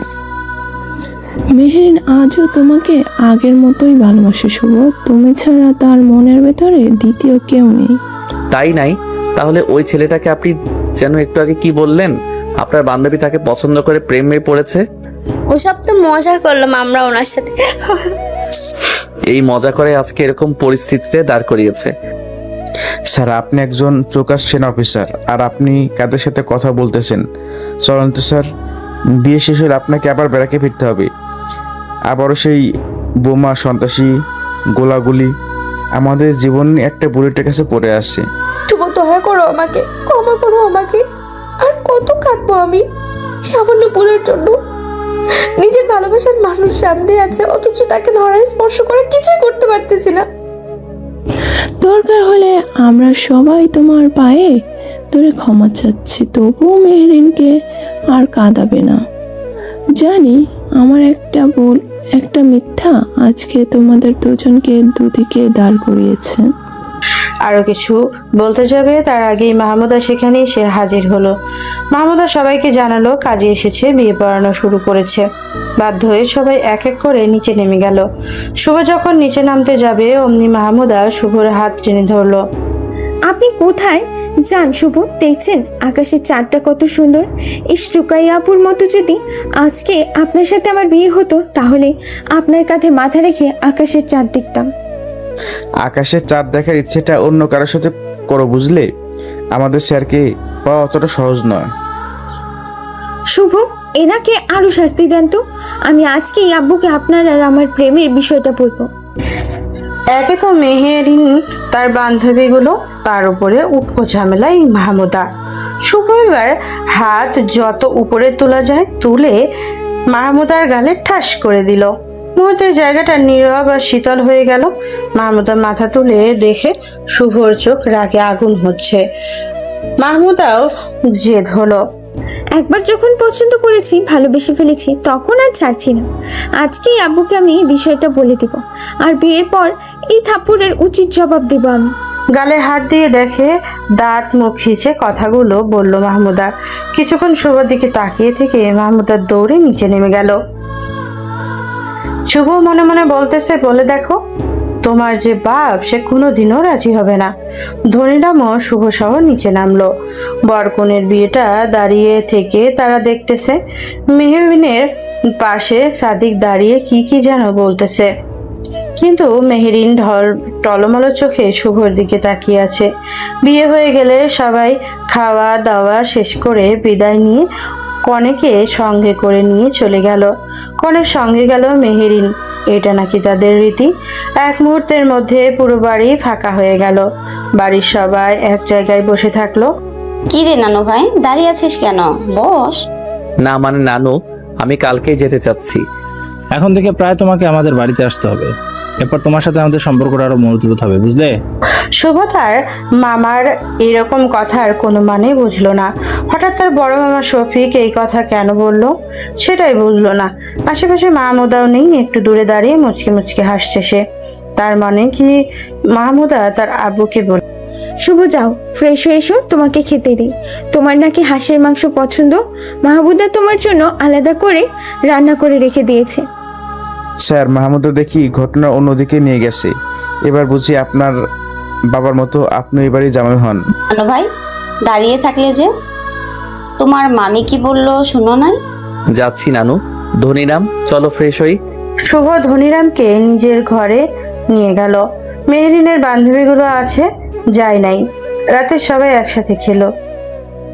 মেহেরিন আজও তোমাকে আগের মতোই ভালোবাসে শুভ। তুমি ছাড়া তার মনের ভেতরে দ্বিতীয় কেউ নেই। তাই নাই? তাহলে ওই ছেলেটাকে আপনি যেন একটু আগে কি বললেন, আপনার বান্ধবী তাকে পছন্দ করে প্রেমে পড়েছে? ওসব তো মজা করলাম আমরা ওনার সাথে। এই মজা করে আজকে এরকম পরিস্থিতিতে দাঁড় করিয়েছে। স্যার, আপনি একজন চোকাস সেনা অফিসার, আর আপনি কাদের সাথে কথা বলতেছেন? চলুন তো স্যার, বিয়ে শেষ হলে আপনাকে আবার বেড়াকে ফিরতে হবে। আবারও সেই বোমা, সন্ত্রাসী, গোলাগুলি, আমাদের জীবন একটা বুলেটের কাছে পড়ে আসছে। শুভ, দয়া করো আমাকে, ক্ষমা করো আমাকে। আর কত কাঁদবো আমি সামান্য ভুলের জন্য? নিজের ভালোবাসার মানুষ সামনে আছে, অথচ তাকে ধরায় স্পর্শ করে কিছুই করতে পারতেছি না। দরকার হলে আমরা সবাই তোমার পায়ে ধরে ক্ষমা চাচ্ছি, তবুও মেহেরিনকে আর কাঁদাবে না। জানি আমার একটা ভুল, একটা মিথ্যা আজকে তোমাদের দুজনকে দুদিকে দাঁড় করিয়েছে। আরো কিছু বলতে যাবে তার আগেই মাহমুদা সেখানে এসে হাজির হলো। মাহমুদা সবাইকে জানালো কাজে এসেছে, বিয়ে পড়ানো শুরু করেছে। বাধ্য হয়ে সবাই এক এক করে নিচে নেমে গেল। শুভ যখন নিচে নামতে যাবে অমনি মাহমুদা শুভর হাত টেনে ধরলো। আপনি কোথায় যান শুভ? দেখছেন আকাশের চাঁদটা কত সুন্দর। এই রুকাইয়াপুর মতো যদি আজকে আপনার সাথে আমার বিয়ে হতো, তাহলে আপনার কাঁধে মাথা রেখে আকাশের চাঁদ দেখতাম। আকাশের চাঁদ দেখার ইচ্ছেটা অন্য কারোর সাথে করো, বুঝলে? আমাদের স্যারকে পাওয়া অতটা সহজ নয়। শুভ, এনাকে আরো শাস্তি দেন তো। আমি আজকেই আব্বুকে আপনার আর আমার প্রেমের বিষয়টা বলবো। একে তো মেহেরিন, তার বান্ধবীগুলো, তার উপরে উটকো ঝামেলাই মাহমুদা। শুভ এবার হাত যত উপরে তোলা যায় তুলে মাহমুদার গালে ঠাস করে দিল। মুহূর্তে জায়গাটা নীরব আর শীতল হয়ে গেল। মাহমুদা মাথা তুলে দেখে শুভর চোখ রাগে আগুন হচ্ছে। মাহমুদাও জেদ হলো। একবার যখন পছন্দ করেছি, ভালোবেসে ফেলেছি, তখন আর ছাড়ছি না। আজকেই আব্বুকে আমি এই বিষয়টা বলে দেব, আর বিয়ের পর এই থাপ্পড়ের উচিত জবাব দেব আমি। গালে হাত দিয়ে দেখে দাঁত মুখ খিচে কথাগুলো বলল মাহমুদা। কিছুক্ষণ শুভর দিকে তাকিয়ে থেকে মাহমুদার দৌড়ে নিচে নেমে গেল। শুভ মনে মনে বলতেছে, বলে দেখো তোমার যে বাপ সে কোনোদিনও রাজি হবে না। ধনীরামও শুভ সহ নিচে নামলো। বরকনের বিয়েটা দাঁড়িয়ে থেকে তারা দেখতেছে। মেহরিনের পাশে সাদিক দাঁড়িয়ে কি কি যেন বলতেছে, কিন্তু মেহেরিন টলমলো চোখে শুভর দিকে তাকিয়ে আছে। বিয়ে হয়ে গেলে সবাই খাওয়া দাওয়া শেষ করে বিদায় নিয়ে কনেকে সঙ্গে করে নিয়ে চলে গেল। কনের সঙ্গে গেল মেহেরিন। এটা নাকি তাদের রীতি। এক মুহূর্তের মধ্যে পুরো বাড়ি ফাঁকা হয়ে গেল। বাড়ির সবাই এক জায়গায় বসে থাকলো। কি রে নানু ভাই, দাঁড়িয়ে আছিস কেন? বস। না মানে নানু, আমি কালকেই যেতে চাচ্ছি। এখন থেকে প্রায় তোমাকে আমাদের বাড়িতে আসতে হবে। এরপর তোমার সাথে আমাদের সম্পর্কটা আরো মজবুত হবে, বুঝলে? শুভ তার মামার এরকম কথার কোনো মানে বুঝলো না। হঠাৎ তার বড় মামা শফিক এই কথা কেন বলল সেটাই বুঝলো না। আশেপাশে মাহমুদাও নেই, একটু দূরে দাঁড়িয়ে মুচকি মুচকি হাসছে সে। তার মানে কি মাহমুদা তার আব্বুকে বল। শুভ যাও, ফ্রেশ হয়ে এসো, তোমাকে খেতে দিই। তোমার নাকি হাঁসের মাংস পছন্দ, মাহবুদা তোমার জন্য আলাদা করে রান্না করে রেখে দিয়েছে। স্যার, মাহমুদা দেখি ঘটনা অন্যদিকে নিয়ে গেছে। এবার বুঝি আপনার বাবার মতো আপনি এবারই জামাই হন। আনো ভাই, দাঁড়িয়ে থাকলে যে? তোমার মামি কি বললো শুনো নাই? যাচ্ছি নানু। ধনীরাম, চলো ফ্রেশ হই। শুভ ধনীরামকে নিজের ঘরে নিয়ে গেল। মেহরিনের বান্ধবীগুলো আছে, যায় নাই। রাতে সবাই একসাথে খেলো।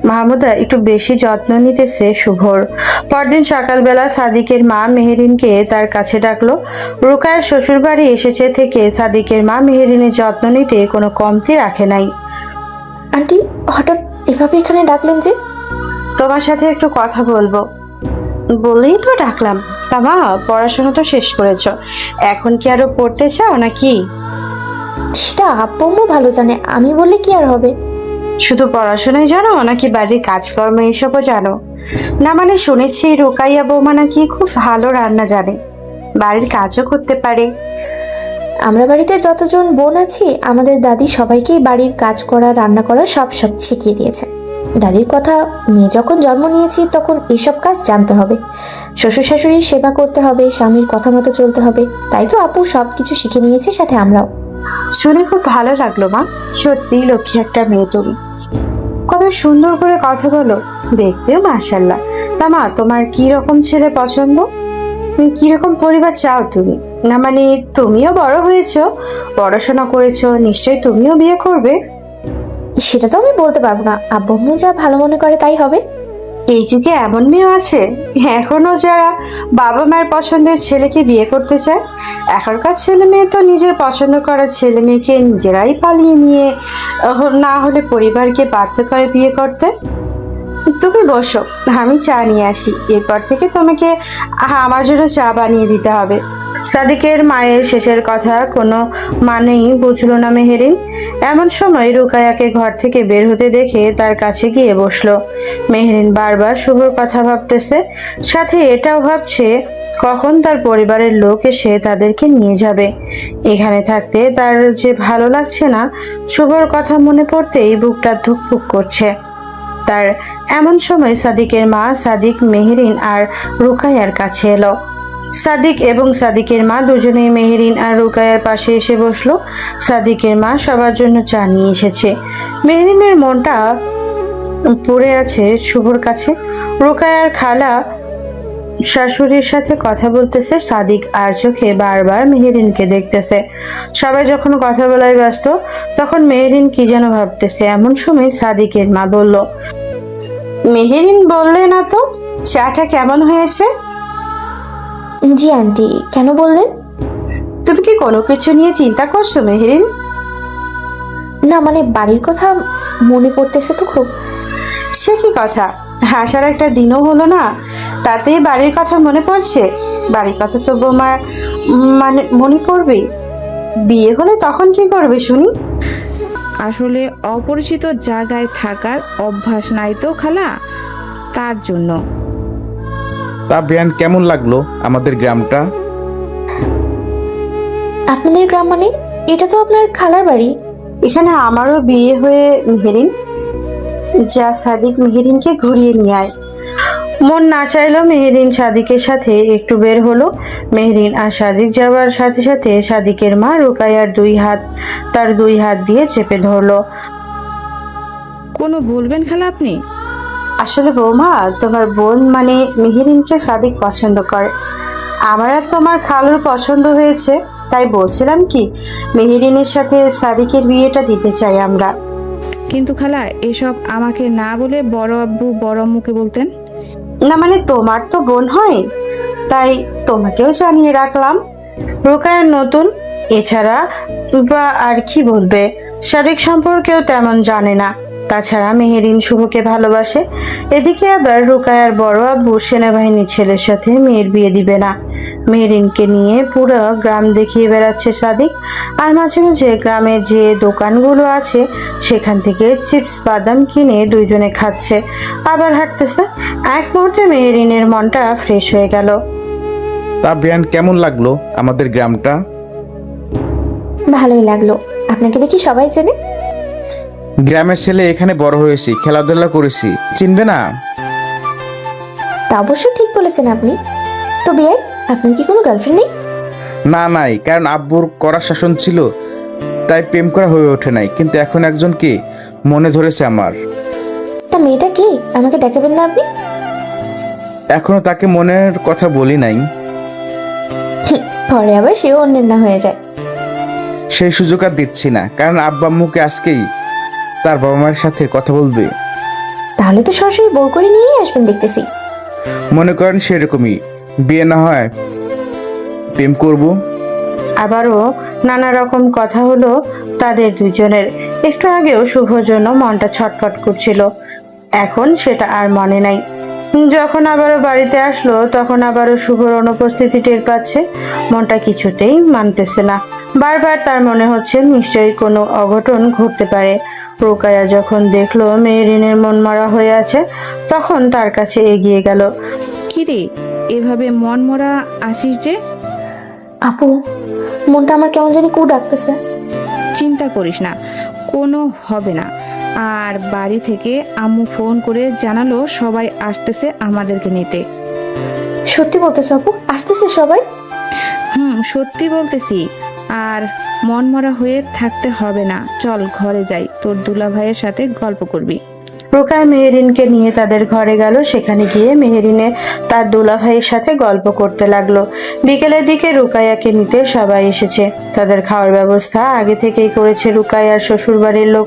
মাহমুদা একটু বেশি যত্ন নিতেছে শুভর। পরদিন সকালবেলা সাদিকের মা মেহরিনকে তার কাছে ডাকলো। রুকায়ের শ্বশুর বাড়ি এসেছে থেকে সাদিকের মা মেহরিনের যত্ন নিতে কোনো কমতি রাখে নাই। আন্টি, হঠাৎ এভাবে এখানে ডাকলেন যে? তোমার সাথে একটু কথা বলবো বলেই তো ডাকলাম। তা মা, পড়াশোনা তো শেষ করেছো, এখন কি আরো পড়তে চাও নাকি? সেটা আব্বু আম্মু ভালো জানে, আমি বললে কি আর হবে? শুধু পড়াশোনাই জানো নাকি বাড়ির কাজকর্ম এসবও জানো? না মানে শুনেছি রোকাইয়া বৌমা নাকি খুব ভালো রান্না জানে, বাড়ির কাজও করতে পারে। আমরা বাড়িতে যতজন বোন আছি আমাদের দাদি সবাইকেই বাড়ির কাজ করা, রান্না করা সব শিখিয়ে দিয়েছে। দাদির কথা, মেয়ে যখন জন্ম নিয়েছি তখন এসব কাজ জানতে হবে, শ্বশুর শাশুড়ির সেবা করতে হবে, স্বামীর কথা মতো চলতে হবে। তাই তো আপু সবকিছু শিখে নিয়েছে, সাথে আমরাও। শুনে খুব ভালো লাগলো মা, সত্যি লক্ষ্মী একটা মেয়ে তুমি। কত সুন্দর করে কথা বলো, দেখতেও মাশাআল্লাহ। তা মা, তোমার কি রকম ছেলে পছন্দ? কি রকম পরিবার চাও তুমি? না মানে তুমিও বড় হয়েছো, পড়াশোনা করেছো, নিশ্চয়ই তুমিও বিয়ে করবে। সেটা তো আমি বলতে পারবো না, আব্বু আম্মু যা ভালো মনে করে তাই হবে। এই যুগে এমন মেয়েও আছে এখনো যারা বাবা মায়ের পছন্দের ছেলেকে বিয়ে করতে চায়। এখনকার ছেলে মেয়ে তো নিজের পছন্দ করা ছেলে মেয়েকে নিজেরাই পালিয়ে নিয়ে, না হলে পরিবারকে বাধ্য করে বিয়ে করতে। তুমি বসো, আমি চা নিয়ে আসি। এরপর থেকে তোমাকে আমার জন্য চা বানিয়ে দিতে হবে। সাদিকের মায়ের শেষের কথা কোনো মানেই বুঝলো না মেহেরিন। এমন সময় রুকায়াকে ঘর থেকে বের হতে দেখে তার কাছে গিয়ে বসলো। মেহেরিন বারবার শুভর কথা ভাবতেছে, সাথে এটাও ভাবছে কখন তার পরিবারের লোক এসে তাদেরকে নিয়ে যাবে। এখানে থাকতে তার যে ভালো লাগছে না, শুভর কথা মনে পড়তেই বুকটা ধুকপুক করছে তার। এমন সময় সাদিকের মা সাদিক, মেহেরিন আর রুকায়ার কাছে এলো। সাদিক এবং সাদিকের মা দুজনেই মেহেরিন আর রুকায়ার পাশে এসে বসলো। সাদিকের মা সবার জন্য চা নিয়ে এসেছে। মেহেরিনের মনটা পড়ে আছে শুভর কাছে। রুকায়ার খালা শাশুড়ির সাথে কথা বলতেছে, সাদিক আর চোখে বারবার মেহেরিনকে দেখতেছে। সবাই যখন কথা বলায় ব্যস্ত, তখন মেহেরিন কি যেন ভাবতেছে। এমন সময় সাদিকের মা বলল, মেহেরিন বললে না তো চাটা কেমন হয়েছে? জি আন্টি, কেন বললেন? তুমি কি কোনো কিছু নিয়ে চিন্তা করছো মেহেরিন? না মানে বাড়ির কথা মনে পড়তেছে তো খুব। সে কি কথা, হাসার একটা দিনও হলো না তাতেই বাড়ির কথা মনে পড়ছে? বাড়ির কথা তো বোমার মানে মনে পড়বেই। বিয়ে হলে তখন কি করবে শুনি? আসলে অপরিচিত জায়গায় থাকার অভ্যাস নাই তো খালা, তার জন্য। তা বিয়ান, কেমন লাগলো আমাদের গ্রামটা? আপনাদের গ্রাম মানে? এটা তো আপনার খালার বাড়ি। এখানে আমারও বিয়ে হয়ে মেহেরিন, যা সাদিক মেহেরিনকে ঘুরিয়ে নিয়ে আয়। মন না চাইলেও মেহেরিন সাদিকের সাথে একটু বের হলো। মেহেরিন আর সাদিক যাওয়ার সাথে সাথে সাদিকের মা রুকায়ার তার দুই হাত দিয়ে চেপে ধরলো। কোনো বলবেন খালা আপনি? আসলে বৌমা, তোমার বোন মানে মেহেরিনকে সাদিক পছন্দ করে। আমার আর তোমার খালুর পছন্দ হয়েছে, তাই বলছিলাম কি মেহেরিনের সাথে সাদিকের বিয়েটা দিতে চাই আমরা। কিন্তু খালা, এসব আমাকে না বলে বড় আব্বু বড় আম্মুকে বলতেন। না মানে তোমার তো বোন হয়, তাই তোমাকেও জানিয়ে রাখলাম। রুকায়ার নতুন, এছাড়া বা আর কি বলবে, সাদিক সম্পর্কেও তেমন জানে না। তাছাড়া মেহেরিন শুভকে ভালোবাসে। এদিকে আবার রুকায়ার বড় আব্বু সেনাবাহিনীর ছেলের সাথে মেয়ের বিয়ে দিবে না। মেহরিনকে নিয়ে পুরো গ্রাম দেখিয়ে বেড়াচ্ছে সাদিক। আর মাঝে মাঝে গ্রামের যে দোকানগুলো আছে সেখান থেকে চিপস বাদাম কিনে দুইজনে খাচ্ছে, আবার হাঁটতেছে। এক মুহূর্তে মেহরিনের মনটা ফ্রেশ হয়ে গেল। তা বিয়ান, কেমন লাগলো আমাদের গ্রামটা? ভালোই লাগলো। আপনাকে দেখি সবাই চেনে। গ্রামের ছেলে, এখানে বড় হয়েছি, খেলাধুলা করেছি, চিনবে না? তা অবশ্য ঠিক বলেছেন আপনি। তো বিয়ে, আপনার কি কোনো গার্লফ্রেন্ড নেই? না, নাই, কারণ আব্বুর কড়া শাসন ছিল, তাই প্রেম করা হয়ে ওঠে নাই। কিন্তু এখন একজনকে মনে ধরেছে আমার। তা মেয়েটা কি, আমাকে দেখাবেন না আপনি? এখনো তাকে মনের কথা বলি নাই। পরে আবার সেও অন্যের না হয়ে যায়। সেই সুযোগ আর দিচ্ছি না, কারণ আব্বা আম্মুকে আজকেই তার বাবা মায়ের সাথে কথা বলবে। তাহলে তো সরাসরি বউ করে নিয়েই আসবেন দেখতেছি। মনে করেন সেরকমই, বিয়ে না হয় প্রেম করব। আবারও নানা রকম কথা হলো তাদের দুজনের। একটু আগেও শুভর জন্য মনটা ছটফট করছিল, এখন সেটা আর মনে নাই। যখন আবারও বাড়িতে আসলো তখন আবারও শুভর অনুপস্থিতি টের পাচ্ছে। মনটা কিছুতেই মানতেছে না, বারবার তার মনে হচ্ছে নিশ্চয়ই কোনো অঘটন ঘটতে পারে। রোকায়া যখন দেখলো মেহরিনের মন মরা হয়ে আছে তখন তার কাছে এগিয়ে গেল। কিরে, এভাবে মন মরা আসিস যে? আপু, মনটা আমার কেমন জানি কু ডাকতেছে। চিন্তা করিস না, কোনো হবে না। আর বাড়ি থেকে আম্মু ফোন করে জানালো সবাই আসতেছে আমাদেরকে নিতে। সত্যি বলতেছো আপু, আসতেছে সবাই? সত্যি বলতেছি। আর মন মরা হয়ে থাকতে হবে না, চল ঘরে যাই, তোর দুলা ভাইয়ের সাথে গল্প করবি। রোকায়া মেহরিনকে নিয়ে তাদের ঘরে গেল। সেখানে গিয়ে মেহরিনে তার দুলা ভাইয়ের সাথে গল্প করতে লাগলো। বিকেলের দিকে রুকায়াকে নিতে সবাই এসেছে। তাদের খাওয়ার ব্যবস্থা আগে থেকেই করেছে রুকায়ার শ্বশুর বাড়ির লোক।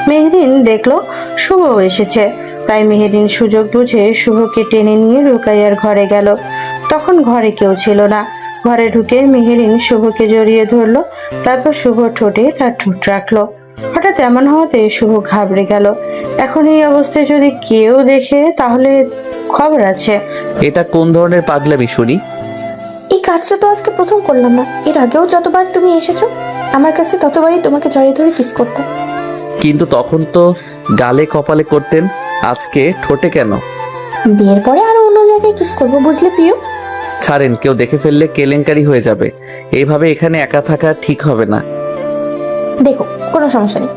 মেহরিন দেখলো শুভও এসেছে, তাই মেহরিন সুযোগ বুঝে শুভকে টেনে নিয়ে রুকায়ার ঘরে গেল। তখন ঘরে কেউ ছিল না। ঘরে ঢুকে মেহরিন শুভকে জড়িয়ে ধরলো, তারপর শুভ ঠোঁটে তার ঠোঁট রাখলো। হঠাৎ এমন হওয়াতে শুভ ঘাবড়ে গেল। এখন এই অবস্থায় যদি কেউ দেখে তাহলে খবর আছে। এটা কোন ধরনের পাগলামি শুনি? এই কাজটা তো আজকে প্রথম করলাম না, এর আগেও যতবার তুমি এসেছো আমার কাছে ততবারই তোমাকে জড়িয়ে ধরে কিস করতাম। কিন্তু তখন তো গালে কপালে করতেন, আজকে ঠোঁটে কেন? বিয়ের পরে আরো অন্য জায়গায় কিস করবো, বুঝলে প্রিয়? ছাড়েন, কেউ দেখে ফেললে কেলেঙ্কারি হয়ে যাবে। এইভাবে এখানে একা থাকা ঠিক হবে না। দেখো, কোনো সমস্যা নেই,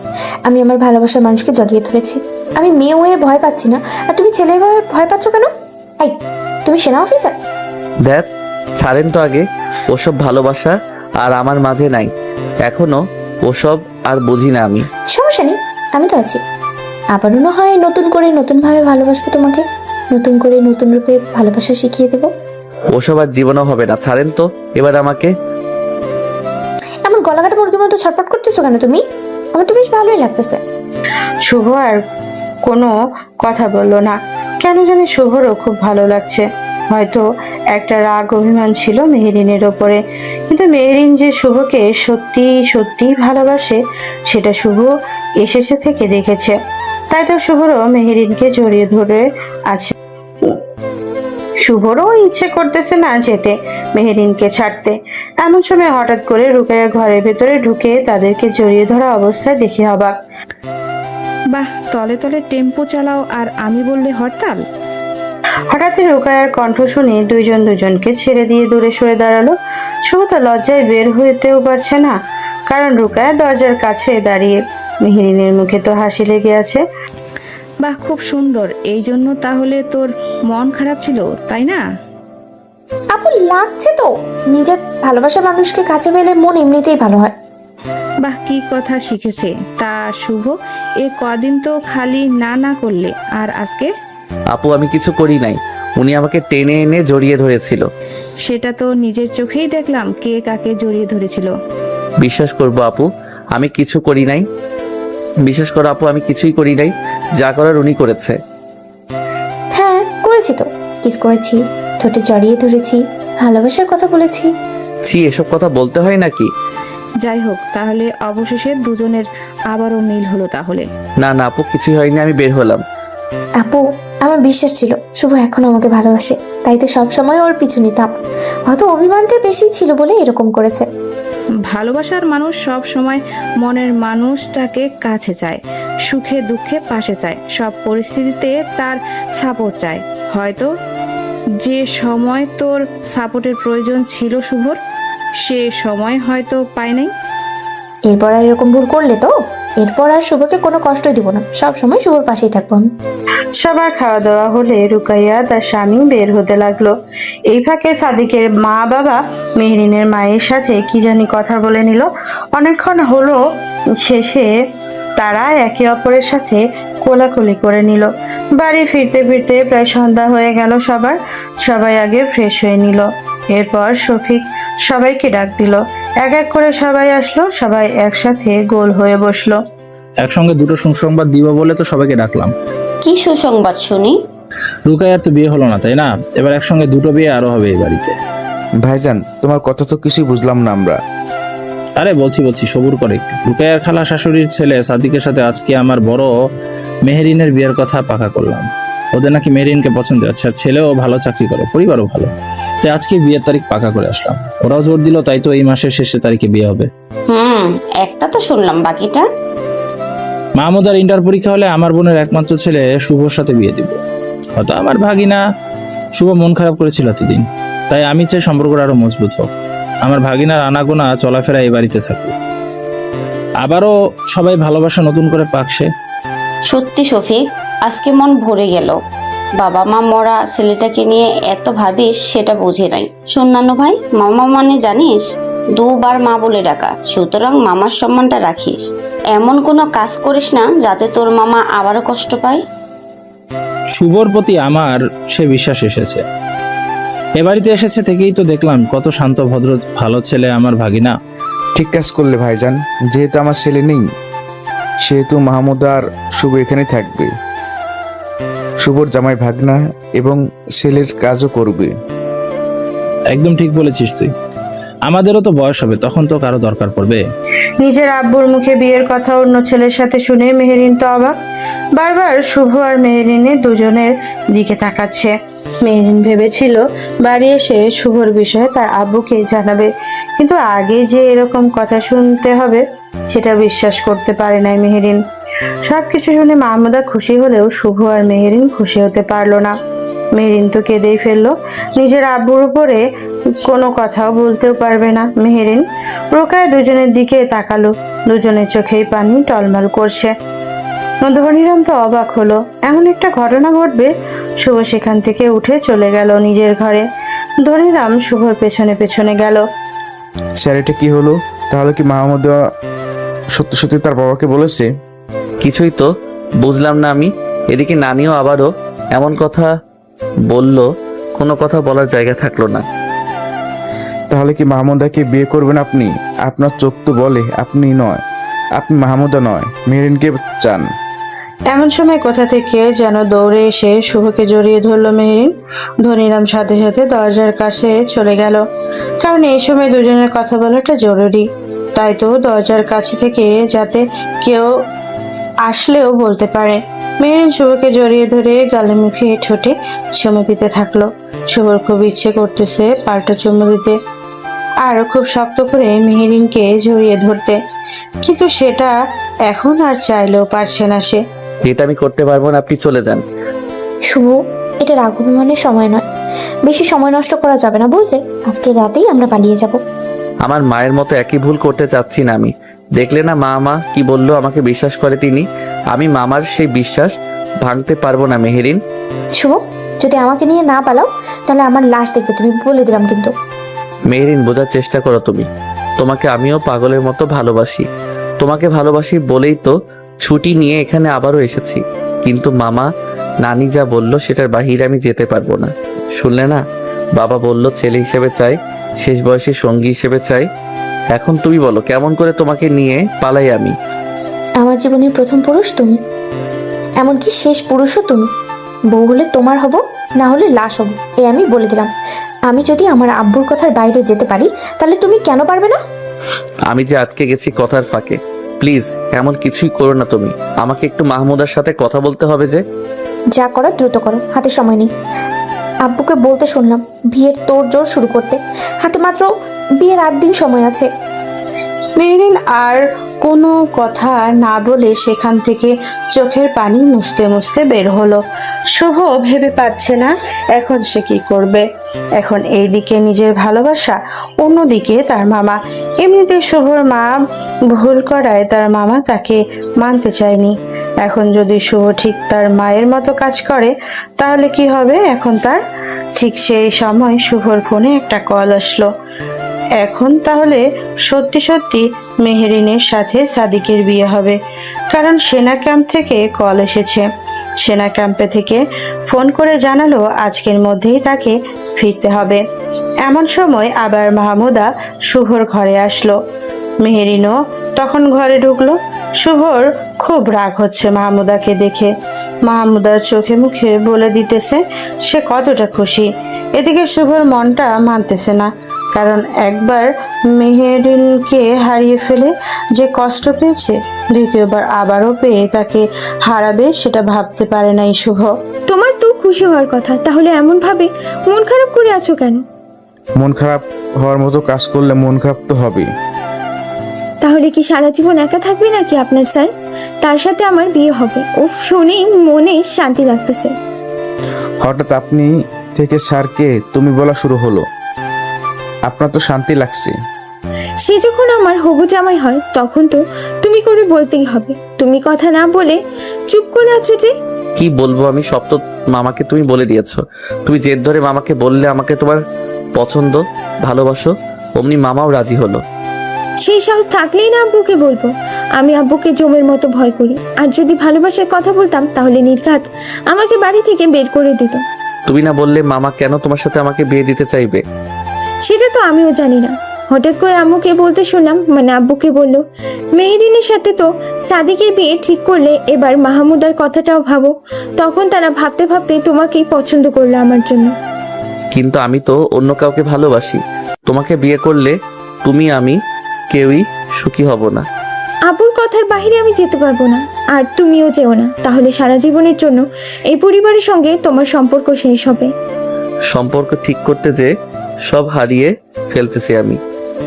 আমি আমার ভালোবাসার মানুষকে জড়িয়ে ধরেছি। আমি মেয়ে হয়ে ভয় পাচ্ছি না, আর তুমি ছেলে হয়ে ভয় পাচ্ছ কেন? এই, তুমি সেনা অফিসার? দেখ, ছাড়েন তো আগে। ওসব ভালোবাসা আর আমার মাঝে নাই এখনো, ওসব আর বুঝি না আমি। সমস্যা নেই, আমি তো আছি। আবারও না হয় নতুন করে নতুনভাবে ভালোবাসবো তোমাকে, নতুন করে নতুন রূপে ভালোবাসা শিখিয়ে দেবো। ওসব আর জীবনও হবে না, ছাড়েন তো এবার আমাকে। এমন গলাকাটা মুরগির মতো ছটফট করতেছো কেন তুমি? আমার তো বেশ ভালোই লাগতেছে। শুভ আর কোনো কথা বললো না। কেন জানি শুভরও খুব ভালো লাগছে। হয়তো একটা রাগ অভিমান ছিল মেহরিনের ওপরে, কিন্তু মেহরিন যে শুভকে সত্যি সত্যি ভালোবাসে সেটা শুভ এসেছে থেকে দেখেছে। তাই তো শুভরও মেহরিনকে জড়িয়ে ধরে আছে। শুভরও ইচ্ছে করতেছে না যেতে, মেহরিনকে ছাড়তে। এমন সময় হঠাৎ করে রুকায়া ঘরের ভেতরে ঢুকে তাদেরকে জড়িয়ে ধরা অবস্থায় দেখে অবাক। বাহ, তলে তলে টেম্পো চালাও আর আমি বললে হরতাল। হঠাৎই রুকায়ার কণ্ঠ শুনে দুইজন দুজনকে ছেড়ে দিয়ে দূরে সরে দাঁড়ালো। শুভ তো লজ্জায় বের হতেও পারছে না, কারণ রুকায়া দরজার কাছে দাঁড়িয়ে। মেহরিনের মুখে তো হাসি লেগে আছে। বাহ, খুব সুন্দর। এই জন্য তাহলে তোর মন খারাপ ছিল, তাই না? আপু, লাগছে তো। নিজের ভালোবাসার মানুষকে কাছে পেলে মন এমনিতেই ভালো হয়। বাহ, কি কথা শিখেছে। তা শুভ, এ কদিন তো খালি না না করলে, আর আজকে? আপু, আমি কিছু করি নাই, উনি আমাকে টেনে এনে জড়িয়ে ধরেছিল। সেটা তো নিজের চোখেই দেখলাম কে কাকে জড়িয়ে ধরেছিল। বিশ্বাস করবো আপু, আমি কিছু করি নাই। বিশ্বাস করো আপু, আমি কিছুই করি নাই, যা করার উনি করেছে। হ্যাঁ, করেছি তো। কিস করেছি, ঠোঁটে জড়িয়ে ধরেছি, ভালোবাসার কথা বলেছি। ছি, এসব কথা বলতে হয় নাকি? যাই হোক, তাহলে অবশেষে দুজনের আবারও মিল হলো তাহলে। না না আপু, কিছুই হয়নি, আমি বের হলাম। আপু, আমার বিশ্বাস ছিল শুভ এখনো আমাকে ভালোবাসে, তাই তো সবসময় ওর পিছু নিতাম। হয়তো অভিমানটা বেশি ছিল বলে এরকম করেছে। ভালোবাসার মানুষ সব সময় মনের মানুষটাকে কাছে চায়, সুখে দুঃখে পাশে চায়, সব পরিস্থিতিতে তার সাপোর্ট চায়। হয়তো যে সময় তোর সাপোর্টের প্রয়োজন ছিল শুভর, সে সময় হয়তো পায় নাই। এরপর আর এরকম ভুল করলে তো এরপর আর শুভকে কোনো কষ্টই দিব না, সব সময় শুভর পাশেই থাকবো আমি। সবার খাওয়া দাওয়া হলে রুকাইয়া তার স্বামী বের হতে লাগলো। এই ফাঁকে সাদিকের মা বাবা মেহরিনের মায়ের সাথে কি জানি কথা বলে নিল। অনেকক্ষণ হলো, শেষে তারা একে অপরের সাথে কোলাকুলি করে নিল। বাড়ি ফিরতে ফিরতে প্রায় সন্ধ্যা হয়ে গেল। সবাই আগে ফ্রেশ হয়ে নিল। এরপর শফিক সবাইকে ডাক দিল। এক এক করে সবাই আসলো, সবাই একসাথে গোল হয়ে বসলো। একসঙ্গে দুটো সুসংবাদ দিব বলে তো সবাইকে ডাকলাম। কি সুসংবাদ শুনি? রুকাইয়ার তো বিয়ে হলো না, তাই না? এবার একসঙ্গে দুটো বিয়ে আরো হবে এই বাড়িতে। ভাইজান, তোমার কথা তো কিছুই বুঝলাম না আমরা। আরে বলছি সবুর করে একটু। রুকাইয়ার খালা শাশুড়ির ছেলে সাদিকের সাথে আজকে আমার বড় মেহরিনের বিয়ের কথা পাকা করলাম। ওদের নাকি মেহরিনকে পছন্দ আছে, আর ছেলেও ভালো চাকরি করে, পরিবারও ভালো। তাই আজকে বিয়ের তারিখ পাকা করে আসলাম। ওরাও জোর দিল, তাই তো এই মাসের শেষে তারিখে বিয়ে হবে। একটা তো শুনলাম, বাকিটা? মাহমুদার ইন্টার পরীক্ষা হলে আমার বোনের একমাত্র ছেলে শুভর সাথে বিয়ে দিব। হয়তো আমার ভাগিনা শুভ মন খারাপ করেছিল এতদিন, তাই আমি চাই সম্পর্কটা আরো মজবুত হোক। আমার ভাগিনার আনাগোনা চলাফেরা এই বাড়িতে থাকুক, আবারও সবাই ভালোবাসা নতুন করে পাকছে। সত্যি শফিক, আজকে মন ভরে গেল। বাবা মা মরা ছেলেটাকে নিয়ে এত ভাবিস সেটা বুঝে নাই। শোন নানু ভাই, মামা মানে জানিস দুবার মা বলে ডাকা, সুতরাং মামার সম্মানটা রাখিস। এমন কোনো কাজ করিস না যাতে তোর মামা আবারও কষ্ট পায়। শুভর প্রতি আমার সে বিশ্বাস এসেছে। এ বাড়িতে এসেছে থেকেই তো দেখলাম কত শান্ত ভদ্র ভালো ছেলে আমার ভাগিনা। ঠিক কাজ করলে ভাইজান, যেহেতু আমার ছেলে নেই সেহেতু মাহমুদ আর শুভ এখানেই থাকবে। শুভর জামাই ভাগনা এবং ছেলের কাজও করবে। একদম ঠিক বলেছিস তুই। আমাদেরও তো বয়স হবে, তখন তো কারো দরকার পড়বে। নিজের আব্বুর মুখে বিয়ের কথা অন্য ছেলের সাথে শুনে মেহেরিন তো অবাক। বারবার শুভ আর মেহেরিনের দুজনের দিকে তাকাচ্ছে। মেহেরিন ভেবেছিল বাড়ি এসে শুভর বিষয়ে তার আব্বুকে জানাবে, কিন্তু আগে যে এরকম কথা শুনতে হবে সেটা বিশ্বাস করতে পারে নাই মেহেরিন। সবকিছু শুনে মাহমুদা খুশি হলেও শুভ আর মেহেরিন খুশি হতে পারলো না। মেহেরিন তো কেঁদেই ফেললো। নিজের আব্বুর উপরে কোনো কথাও বলতেও পারবে না মেহেরিন। রোকায় দুজনের দিকে তাকালো, দুজনের চোখেই পানি টলমল করছে। ধনীরাম তো অবাক হলো, এমন একটা ঘটনা ঘটবে। শুভ সেখান থেকে উঠে চলে গেল নিজের ঘরে। ধনীরাম শুভর পেছনে পেছনে গেল। স্যার, এটা কি হলো? তাহলে কি মাহমুদ সত্যি সত্যি তার বাবাকে বলেছে? কিছুই তো বুঝলাম না আমি। এদিকে নানিও আবারও এমন কথা বলল, কোনো কথা বলার জায়গা থাকলো না। তাহলে কি মাহমুদাকে বিয়ে করবেন আপনি? আপনার চোখ তো বলে আপনি নয়, আপনি মাহমুদা নয়, মেহরিনকে চান। এমন সময় কোথা থেকে যেন দৌড়ে এসে শুভকে জড়িয়ে ধরলো মেহরিন। ধনীরাম সাথে সাথে দরজার কাছে চলে গেল, কারণ এই সময় দুজনের কথা বলাটা জরুরি। তাই তো দরজার কাছে থেকে যাতে কেউ আসলেও বলতে পারে। মেহরিন শুভকে জড়িয়ে ধরে গালে মুখে ঠোঁটে চুমু দিতে থাকলো। শুভর খুব ইচ্ছে করতেছে পাল্টা চুমু দিতে, আর খুব শক্ত করে মেহরিনকে জড়িয়ে ধরতে, কিন্তু সেটা এখন আর চাইলেও পারছে না সে। এটা আমি করতে পারবো না, আপনি চলে যান। শুভ, এটা রাগ অভিমানের সময় নয়, বেশি সময় নষ্ট করা যাবে না, বুঝলে? আজকে রাতেই আমরা পালিয়ে যাব। আমার মায়ের মতো একই ভুল করতে চাচ্ছি না আমি। দেখলে না মা কি বললো, আমাকে বিশ্বাস করে তিনি। আমি মামার সেই বিশ্বাস ভাঙতে পারবো না মেহেরিন। শুভ, যদি আমাকে নিয়ে না পালাও তাহলে আমার লাশ দেখবে তুমি, বলে দিলাম কিন্তু। মেহেরিন, বোঝার চেষ্টা করো তুমি। তোমাকে আমিও পাগলের মতো ভালোবাসি। তোমাকে ভালোবাসি বলেই তো ছুটি নিয়ে এখানে আবারও এসেছি। কিন্তু মামা নানি যা বললো সেটার বাহিরে আমি যেতে পারবো না। শুনলে না, বাবা বলল ছেলে হিসেবে চাই, শেষ বয়সে সঙ্গী হিসেবে চাই। এখন তুমি বলো কেমন করে তোমাকে নিয়ে পালাই আমি? আমার জীবনের প্রথম পুরুষ তুমি, এমনকি শেষ পুরুষও তুমি। বউ হলে তোমার হব, না হলে লাশ হব, এই আমি বলে দিলাম। আমি যদি আমার আব্বুর কথার বাইরে যেতে পারি তাহলে তুমি কেন পারবে না? আমি যে আটকে গেছি কথার ফাঁকে, প্লিজ এমন কিছুই করো না তুমি। আমাকে একটু মাহমুদার সাথে কথা বলতে হবে যে। যা করার দ্রুত করো, হাতে সময় নেই। আব্বুকে বলতে শুনলাম বিয়ের তোড়জোড় শুরু করতে, হাতে মাত্র বিয়ের 8 দিন সময় আছে। মেহরিন আর কোনো কথা না বলে সেখান থেকে চোখের পানি মুছতে মুছতে বের হলো। শুভ ভেবে পাচ্ছে না এখন সে কি করবে। এখন এইদিকে নিজের ভালোবাসা, অন্যদিকে তার মামা। এমনিতে শুভর মা ভুল করায় তার মামা তাকে মানতে চায়নি। এখন যদি শুভ ঠিক তার মায়ের মতো কাজ করে তাহলে কি হবে এখন তার? ঠিক সেই সময় শুভর ফোনে একটা কল আসলো। এখন তাহলে সত্যি সত্যি মেহেরিনের সাথে সাদিকের বিয়ে হবে, কারণ সেনা ক্যাম্প থেকে কল এসেছে। সেনা ক্যাম্পে থেকে ফোন করে জানালো আজকের মধ্যেই তাকে ফিরতে হবে। এমন সময় আবার মাহমুদা শুভর ঘরে আসলো। মেহেরিনও তখন ঘরে ঢুকলো। শুভর খুব রাগ হচ্ছে মাহমুদাকে দেখে। মাহমুদার চোখে মুখে বলে দিতেছে সে কতটা খুশি। এদিকে শুভর মনটা মানতেছে না, কারণ একবার মেহেরিনকে হারিয়ে ফেলে যে কষ্ট পেয়েছে, দ্বিতীয়বার আবারও পেয়ে তাকে হারাবে সেটা ভাবতে পারে নাই শুভ। তোমার তো খুশি হওয়ার কথা, তাহলে এমন ভাবে মন খারাপ করে আছো কেন? মন খারাপ হওয়ার মতো কাজ করলে মন খারাপ তো হবেই। তাহলে কি সারা জীবন একা থাকবে নাকি আপনার স্যার? তার সাথে আমার বিয়ে হবে, উফ শুনেই মনে শান্তি লাগতেছে। হঠাৎ আপনি থেকে স্যারকে তুমি বলা শুরু হলো, আপনার তো শান্তি লাগছে। সে যখন আমার হবু জামাই হয় তখন তো তুমি করে বলতেই হবে। তুমি কথা না বলে চুপ করে আছো যে। কি বলবো আমি, সব তো মামাকে তুমি বলে দিয়েছো। তুমি জেদ ধরে মামাকে বললে আমাকে তোমার পছন্দ, ভালোবাসো, অমনি মামাও রাজি হলো। সেই সাহস থাকলেই না আব্বুকে বলবো। আমি আব্বুকে জমের মতো ভয় করি, আর যদি ভালোবাসার কথা বলতাম তাহলে নির্ঘাত আমাকে বাড়ি থেকে বের করে দিত। তুমি না বললে মামা কেন তোমার সাথে আমাকে বিয়ে দিতে চাইবে? সেটা তো আমিও জানি না। হঠাৎ করে আম্মুকে বলতে শুনলাম, মানে আব্বুকে বললো মেহেরিনের সাথে তো সাদিকের বিয়ে ঠিক করলে এবার মাহমুদার কথাটাও ভাবো। তখন তারা ভাবতে ভাবতে তোমাকেই পছন্দ করলো আমার জন্য। কিন্তু আমি তো অন্য কাউকে ভালোবাসি। তোমাকে বিয়ে করলে তুমি আমি কেউই সুখী হব না। আব্বুর কথার বাইরে আমি যেতে পারবো না, আর তুমিও যেও না। তাহলে সারা জীবনের জন্য এই পরিবারের সঙ্গে তোমার সম্পর্ক শেষ হবে। সম্পর্ক ঠিক করতে যে সব হারিয়ে ফেলতেছি আমি।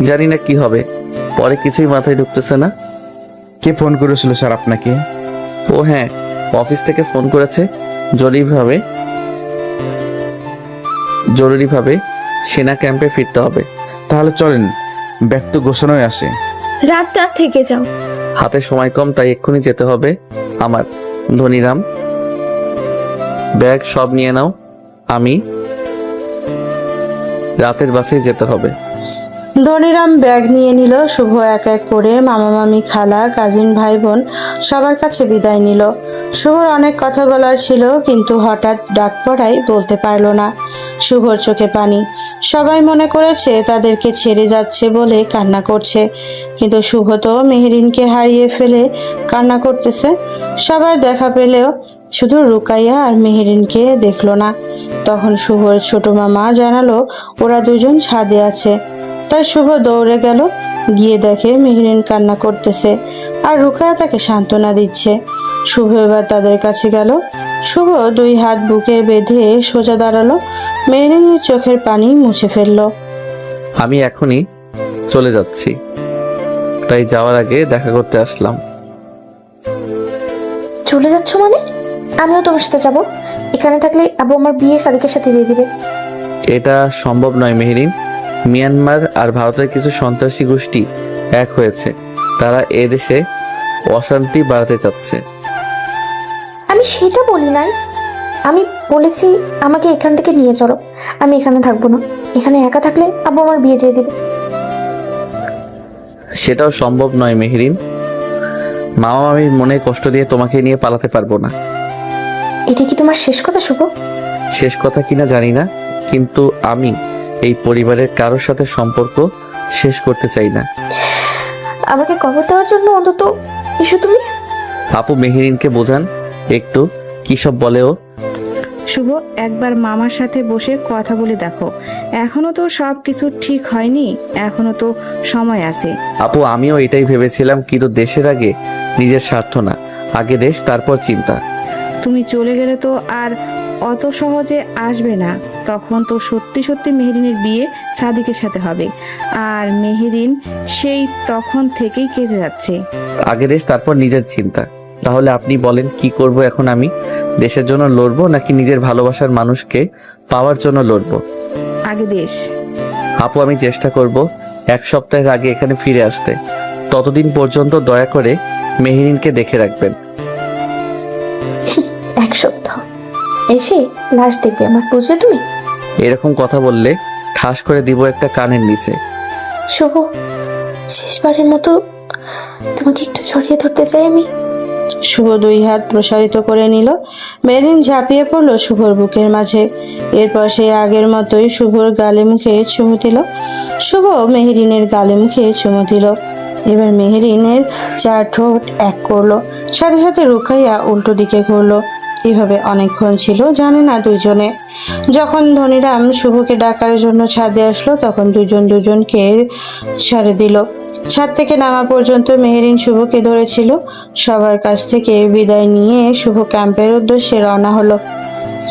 জানি না কি হবে, পরে কিছুই মাথায় ঢুকতেছে না। কে ফোন করেছিল স্যার আপনাকে? ও হ্যাঁ, অফিস থেকে ফোন করেছে। জরুরিভাবে সেনা ক্যাম্পে ফিরতে হবে। তাহলে চলেন, ব্যাগ তো গোছানোই আছে। রাতটা থেকে যাও। হাতে সময় কম, তাই এক্ষুনি যেতে হবে আমার। ধনীরাম, ব্যাগ সব নিয়ে নাও, আমি রাতের বাসে যেতে হবে। ধনীরাম ব্যাগ নিয়ে নিল। শুভ এক এক করে মামা মামি খালা কাজিন ভাই বোন সবার কাছে বিদায় নিল। শুভর অনেক কথা বলার ছিল, কিন্তু হঠাৎ ডাক পড়ায় বলতে পারলো না। শুভর চোখে পানি। সবাই মনে করেছে তাদেরকে ছেড়ে যাচ্ছে বলে কান্না করছে, কিন্তু শুভ তো মেহেরিনকে হারিয়ে ফেলে কান্না করতেছে। সবার দেখা পেলেও শুধু রুকাইয়া আর মেহেরিনকে দেখলো না। তখন শুভর ছোট মামা জানালো ওরা দুজন ছাদে আছে। তাই শুভ দৌড়ে গেল, গিয়ে দেখে মেহেরিন কান্না করতেছে আর রুকায়া তাকে সান্ত্বনা দিচ্ছে। শুভ এবার তাদের কাছে গেল। শুভ 2 হাত বুকে বেঁধে সোজা দাঁড়ালো, মেহেরিনের চোখের পানি মুছে ফেললো। আমি এখনই চলে যাচ্ছি, তাই যাওয়ার আগে দেখা করতে আসলাম। চলে যাচ্ছ মানে? আমিও তোমার সাথে যাব। এখানে থাকলে আব্বু আমার বিয়ে সাদিকের সাথে দিয়ে দিবে। এটা সম্ভব নয় মেহেরিন। মিয়ানমার আর ভারতের কিছু সন্ত্রাসী গোষ্ঠী এক হয়েছে। তারা এদেশে অশান্তি বাড়াতে চাচ্ছে। আমি সেটা বলি নাই, আমি বলেছি আমাকে এখান থেকে নিয়ে চলো। আমি এখানে থাকবো না। এখানে একা থাকলে আব্বু আমার বিয়ে দিয়ে দিবে। সেটাও সম্ভব নয় মেহেরিন। মামা মামির মনে কষ্ট দিয়ে তোমাকে নিয়ে পালাতে পারবো না। এটা কি তোমার শেষ কথা শুভ? শেষ কথা কিনা জানি না, কিন্তু আমি এই পরিবারের কারোর সাথে সম্পর্ক শেষ করতে চাই না। আমাকে কবর দেওয়ার জন্য অন্তত এসো তুমি। আপু মেহেরিনকে বোঝান একটু, কি সব বলে ও। শুভ, একবার মামার সাথে বসে কথা বলে দেখো। এখনো তো সব কিছু ঠিক হয়নি, এখনো তো সময় আছে। আপু আমিও এটাই ভেবেছিলাম, কিন্তু দেশের আগে নিজের স্বার্থ না, আগে দেশ তারপর চিন্তা। তুমি চলে গেলে তো আর অত সহজে আসবে না। তখন তো সত্যি সত্যি মেহেরিনের বিয়ে সাদিকের সাথে হবে। আর মেহেরিন সেই তখন থেকেই কেঁদে যাচ্ছে। আগে দেশ তারপর নিজের চিন্তা। তাহলে আপনি বলেন কি করব এখন আমি? দেশের জন্য লড়বো নাকি নিজের ভালোবাসার মানুষকে পাওয়ার জন্য লড়বো? আগে দেশ। আপু আমি চেষ্টা করব 1 সপ্তাহের আগে এখানে ফিরে আসতে। ততদিন পর্যন্ত দয়া করে মেহেরিনকে দেখে রাখবেন। 1 সপ্তাহ এসে লাশ দেখবে আমার, বুঝলে তুমি? এরকম কথা বললে ঠাস করে দিব একটা কানের নিচে। শুভ, শেষবারের মতো তোমাকে একটু ছড়িয়ে ধরতে চাই আমি। শুভ 2 হাত প্রসারিত করে নিল। মেরিন ঝাঁপিয়ে পড়ল শুভর বুকের মাঝে। এরপর সে আগের মতোই শুভর গালে মুখে চুমু দিল। শুভ মেহেরিনের গালে মুখে চুমু দিল। এবার মেহেরিনের 4 ঠোঁট এক করলো, সাথে সাথে রুকাইয়া উল্টো দিকে ঘুরলো। এভাবে অনেকক্ষণ ছিল, জানে না দুইজনে। যখন ধনীরাম শুভকে ডাকার জন্য ছাদে আসলো তখন দুজনকে ছেড়ে দিল। ছাদ থেকে নামা পর্যন্ত মেহেরিন শুভকে ধরেছিল। সবার কাছ থেকে বিদায় নিয়ে শুভ ক্যাম্পের উদ্দেশ্যে রওনা হলো।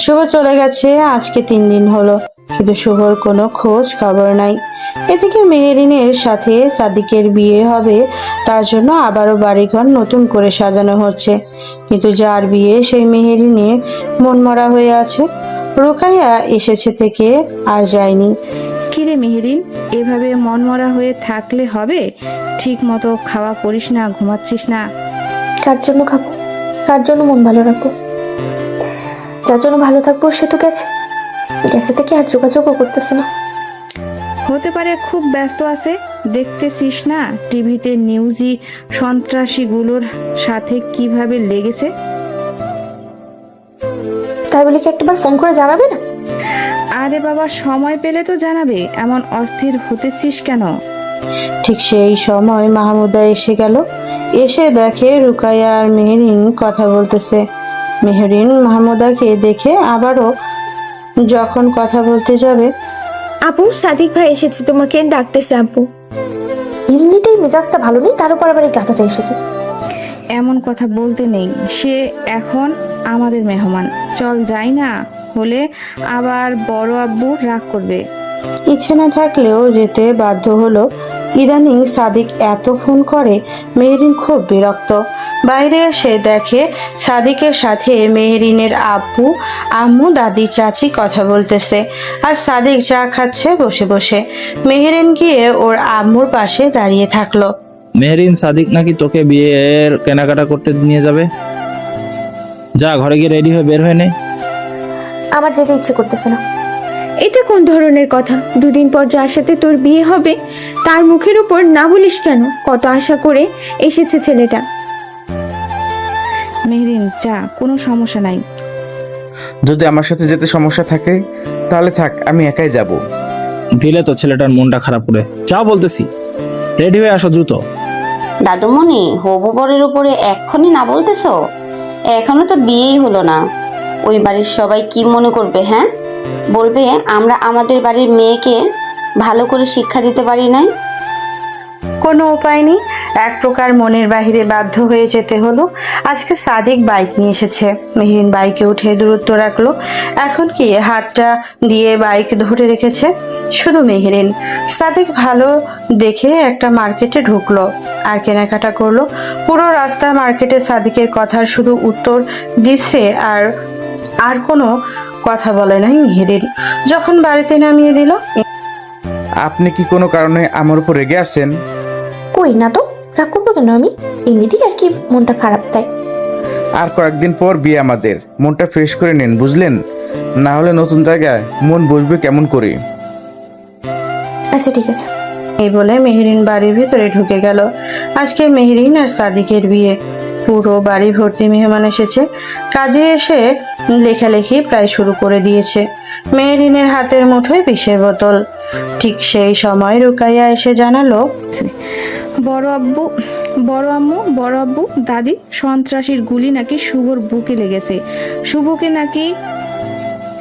শুভ চলে গেছে আজকে 3 দিন হলো, কিন্তু শুভর কোনো খোঁজ খবর নাই। এদিকে মেহেরিনের সাথে সাদিকের বিয়ে হবে, তার জন্য আবারও বাড়িঘর নতুন করে সাজানো হচ্ছে। কিন্তু যার বিয়ে সেই মেহেরিনে মনমরা হয়ে আছে। রুকাইয়া এসেছে থেকে আর যায়নি। কিরে মেহেরিন, এভাবে মনমরা হয়ে থাকলে হবে? ঠিক মতো খাওয়া করিস না, ঘুমাচ্ছিস না। কার জন্য খাবো, কার জন্য মন ভালো রাখবো? যার জন্য ভালো থাকবো সে তো গেছে থেকে আর যোগাযোগও করতেছে না। হতে পারে খুব ব্যস্ত আছে, দেখতেছিস না টিভিতে নিউজি সন্ত্রাসীগুলোর সাথে কিভাবে লেগেছে। তাই বলে কি একটাবার ফোন করে জানাবে না? আরে বাবা, সময় পেলে তো জানাবে, এমন অস্থির হতেছিস কেন? ঠিক সেই সময় মাহমুদা এসে গেল। এসে দেখে রুকাইয়া আর মেহেরিন কথা বলতেছে। মেহেরিন মাহমুদাকে দেখে আবারও যখন কথা বলতে যাবে, আপু, সাদিক ভাই এসেছে, তোমাকে ডাকতেছে আপু। এমনিতেই মেজাজটা ভালো নেই, তার উপর আবার এই গাধাটা এসেছে। এমন কথা বলতে নেই, সে এখন আমাদের মেহমান। চল যাই না হলে আবার বড় আব্বু রাগ করবে। ইচ্ছে না থাকলেও যেতে বাধ্য হলো। ইদানিং সাদিক এত ফোন করে, মেহেরিন খুব বিরক্ত। বাইরে এসে দেখে সাদিকের সাথে মেহেরিনের আব্বু, আম্মু, দাদি, চাচি কথা বলতেছে, আর সাদিক চা খাচ্ছে বসে বসে। মেহেরিন গিয়ে ওর আম্মুর পাশে দাঁড়িয়ে থাকলো। মেহেরিন, সাদিক নাকি তোকে বিয়ের কেনাকাটা করতে নিয়ে যাবে। যা, ঘরে গিয়ে রেডি হয়ে বের হয়ে নে। আমার যেতে ইচ্ছে করতেছে না। এটা কোন ধরনের কথা? 2 দিন পর যার সাথে তোর বিয়ে হবে তার মুখের উপর না বলিস কেন? কত আশা করে এসেছে ছেলেটা। মেহরিন, চা, কোনো সমস্যা নাই। যদি আমার সাথে যেতে সমস্যা থাকে তাহলে থাক, আমি একাই যাব। দিলে তো ছেলেটার মনটা খারাপ করে। যাও বলতেছি, রেডি হয়ে আসো দ্রুত। দাদুমণি, হবু বরের উপরে এক্ষুনি না বলতেছো? এখনো তো বিয়েই হলো না। ওই বাড়ির সবাই কি মনে করবে? হ্যাঁ, বলবে আমরা আমাদের বাড়ির মেয়েকে ভালো করে শিক্ষা দিতে পারি নাই। কোনো উপায় নেই, এক প্রকার মনের বাহিরে বাধ্য হয়ে যেতে হলো। আজকে সাদিক বাইক নিয়ে এসেছে। মেহরিন বাইকে উঠে দূরত্ব রাখলো। এখন কি হাতটা দিয়ে বাইক ধরে রেখেছে শুধু মেহরিন। সাদিক ভালো দেখে একটা মার্কেটে ঢুকলো আর কেনাকাটা করলো। পুরো রাস্তা মার্কেটে সাদিকের কথার শুধু উত্তর দিচ্ছে, আর কোনো কথা বলে নাই মেহরিন। যখন বাড়িতে নামিয়ে দিল, আপনি কি কোনো কারণে আমার উপর রেগে আছেন? কই না তো, রাগ করবো কেন আমি? এমনিতেই আর কি মনটা খারাপ, তাই। আর কয়েকদিন পর বিয়ে আমাদের, মনটা ফ্রেশ করে নেন বুঝলেন, না হলে নতুন জায়গায় মন বসবে কেমন করে। আচ্ছা ঠিক আছে। এই বলে মেহরিন বাড়ির ভিতরে ঢুকে গেল। আজকে মেহরিন আর সাদিকের বিয়ে। পুরো বাড়ি ভর্তি মেহমান এসেছে। কাজে এসে লেখালেখি প্রায় শুরু করে দিয়েছে। মেহরিনের হাতের মুঠোয় বিষের বোতল। ঠিক সেই সময় রুকাইয়া এসে জানালো, বড় আব্বু, বড় আম্মু, বড় আব্বু, দাদি, সন্ত্রাসীর গুলি নাকি শুভর বুকে লেগেছে। শুভকে নাকি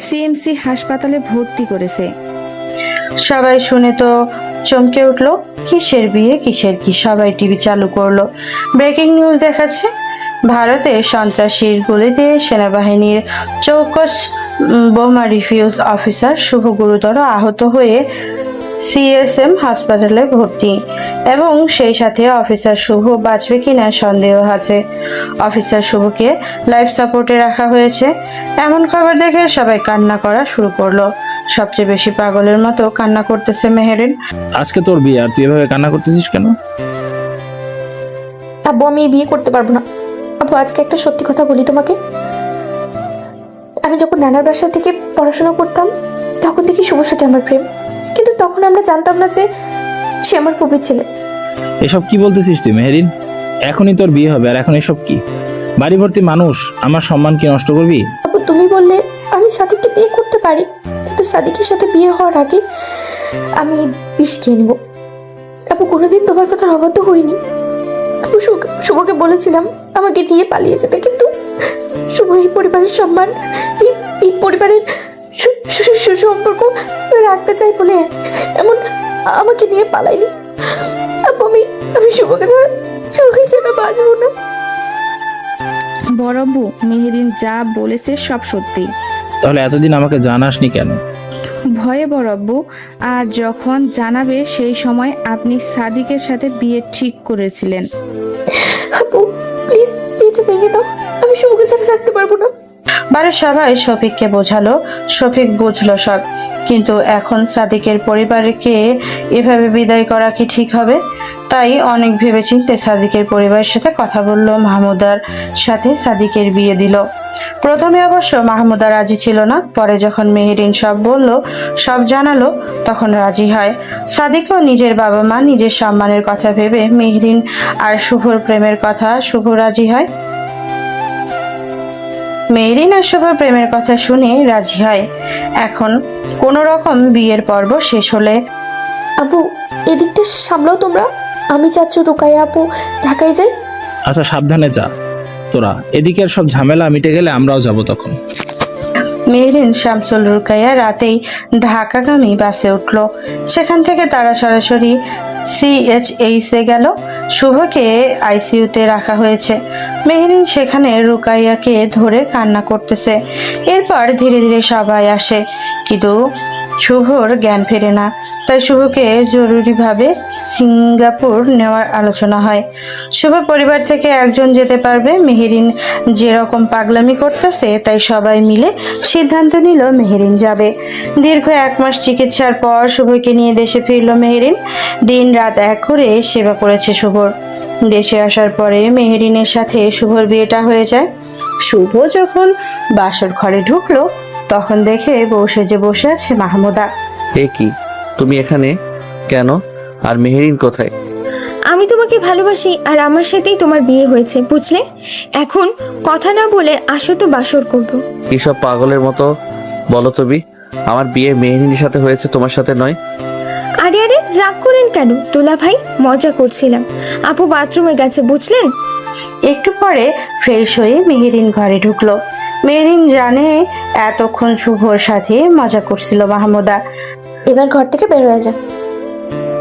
সিএমসি হাসপাতালে ভর্তি করেছে। সবাই শুনে তো চমকে উঠলো। কিসের বিয়ে, কিসের কি? সবাই টিভি চালু করলো। ব্রেকিং নিউজ দেখাচ্ছে ভারতের সন্ত্রাসীর গুলিতে সেনাবাহিনীর চৌকস বোমা রিফিউজ অফিসার শুভ গুরুতর আহত হয়ে সিএসএম হাসপাতালে ভর্তি এবং সেই সাথে অফিসার শুভ বাঁচবে কিনা সন্দেহ আছে। অফিসার শুভকে লাইফ সাপোর্টে রাখা হয়েছে। এমন খবর দেখে সবাই কান্না করা শুরু করলো। সবচেয়ে বেশি পাগলের মতো কান্না করতেছে মেহেরিন। আজকে তোর বিয়ে আর তুই এভাবে কান্না করতেছিস কেন? আব্বু আমি এই বিয়ে করতে পারবো না। আব্বু আজকে একটা সত্যি কথা বলি তোমাকে, আমি যখন নানার বাসা থেকে পড়াশোনা করতাম তখন থেকে শুভর সাথে আমার প্রেম, কিন্তু তখন আমরা জানতাম না যে সে আমার কবির ছেলে। এসব কি বলতেছিস তুই মেহেরিন? এখনই তোর বিয়ে হবে আর এখন এসব কি? বাড়ি ভর্তি মানুষ, আমার সম্মান কি নষ্ট করবি? আব্বু তুমি বললে আমি সাদিককে বিয়ে করতে পারি, কিন্তু সাদিকের সাথে বিয়ে হওয়ার আগে আমি বিষ খেয়ে নেব। আব্বু কোনোদিন তোমার কথার অবাধ্য হইনি। আব্বু শুভকে বলেছিলাম আমাকে নিয়ে পালিয়ে যেতে, কিন্তু শুভ এই পরিবারের সম্মান, এই পরিবারের সুসম্পর্ক রাখতে চাই বলে এমন আমাকে নিয়ে পালাইনি। আব্বু আমি শুভকে ছাড়া বাঁচবো না। বড়ব্বু, মেহেরিন যা বলেছে সব সত্যি। তাহলে এতদিন আমাকে জানাসনি কেন? ভয়ে বড়ব্বু, আর যখন জানাবে সেই সময় আপনি সাদিকের সাথে বিয়ে ঠিক করেছিলেন। আব্বু প্লিজ বিয়েটা ভেঙে দাও, আমি শুভকে ছাড়া থাকতে পারবো না। বাড়ির সবাই শফিককে বোঝালো। শফিক বুঝলো সব, কিন্তু এখন সাদিকের পরিবারকে এভাবে বিদায় করা কি ঠিক হবে? তাই অনেক ভেবেচিন্তে সাদিকের পরিবারের সাথে কথা বলল, মাহমুদার সাথে সাদিকের বিয়ে দিল। প্রথমে অবশ্য মাহমুদা রাজি ছিল না, পরে যখন মেহেরিন সব বলল, সব জানালো, তখন রাজি হয়। সাদিকও নিজের বাবা মা, নিজের সম্মানের কথা ভেবে মেহেরিন আর শুভর প্রেমের কথা শুভ রাজি হয়। মেহেরিন আর শুভর প্রেমের কথা শুনে রাজি হয়। এখন কোন রকম বিয়ের পর্ব শেষ হলে, আব্বু এদিকটা সামলাও তোমরা, আমি চাচ্ছু রুকাইয়া আপু ঢাকায় যাই। আচ্ছা সাবধানে যা তোরা, এদিকের সব ঝামেলা মিটে গেলে আমরাও যাব তখন। মেহেরিন, শামসুল, রুকাইয়া রাতেই ঢাকাগামী বাসে উঠল। সেখান থেকে তারা সরাসরি সিএইচএইচে গেল। শুভকে আইসিইউতে রাখা হয়েছে। মেহেরিন সেখানে রুকাইয়াকে ধরে কান্না করতেছে। এরপর ধীরে ধীরে সবাই আসে, কিন্তু শুভর জ্ঞান ফেরে না। তাই শুভকে জরুরিভাবে সিঙ্গাপুর নেওয়ার আলোচনা হয়। শুভ পরিবার থেকে একজন যেতে পারবে। মেহেরিন যেরকম পাগলামি করতেছে, তাই সবাই মিলে সিদ্ধান্ত নিল মেহেরিন যাবে। দীর্ঘ 1 মাস চিকিৎসার পর শুভকে নিয়ে দেশে ফিরল মেহেরিন। দিন রাত এক করে সেবা করেছে শুভর। দেশে আসার পরে মেহেরিনের সাথে শুভর বিয়েটা হয়ে যায়। শুভ যখন বাসর ঘরে ঢুকলো, তখন দেখে বসে আছে মাহমুদা। এ কি, তুমি এখানে কেন? আর মেহেরিন কোথায়? আমি তোমাকে ভালোবাসি আর আমার সাথেই তোমার বিয়ে হয়েছে, বুঝলে? এখন কথা না বলে আসো তো বাসর করব। এসব পাগলের মতো বলো তুমি। আমার বিয়ে মেহেরিনের সাথে হয়েছে, তোমার সাথে নয়। আরে আরে রাগ করেন কেন দোলা ভাই, মজা করছিলাম। আপু বাথরুমে গেছে, বুঝলেন? একটু পরে ফ্রেশ হয়ে মেহেরিন ঘরে ঢুকলো। মেহেরিন জানে এতক্ষণ শুভর সাথে মজা করছিল মাহমুদা। এবার ঘর থেকে বের হয়ে যা,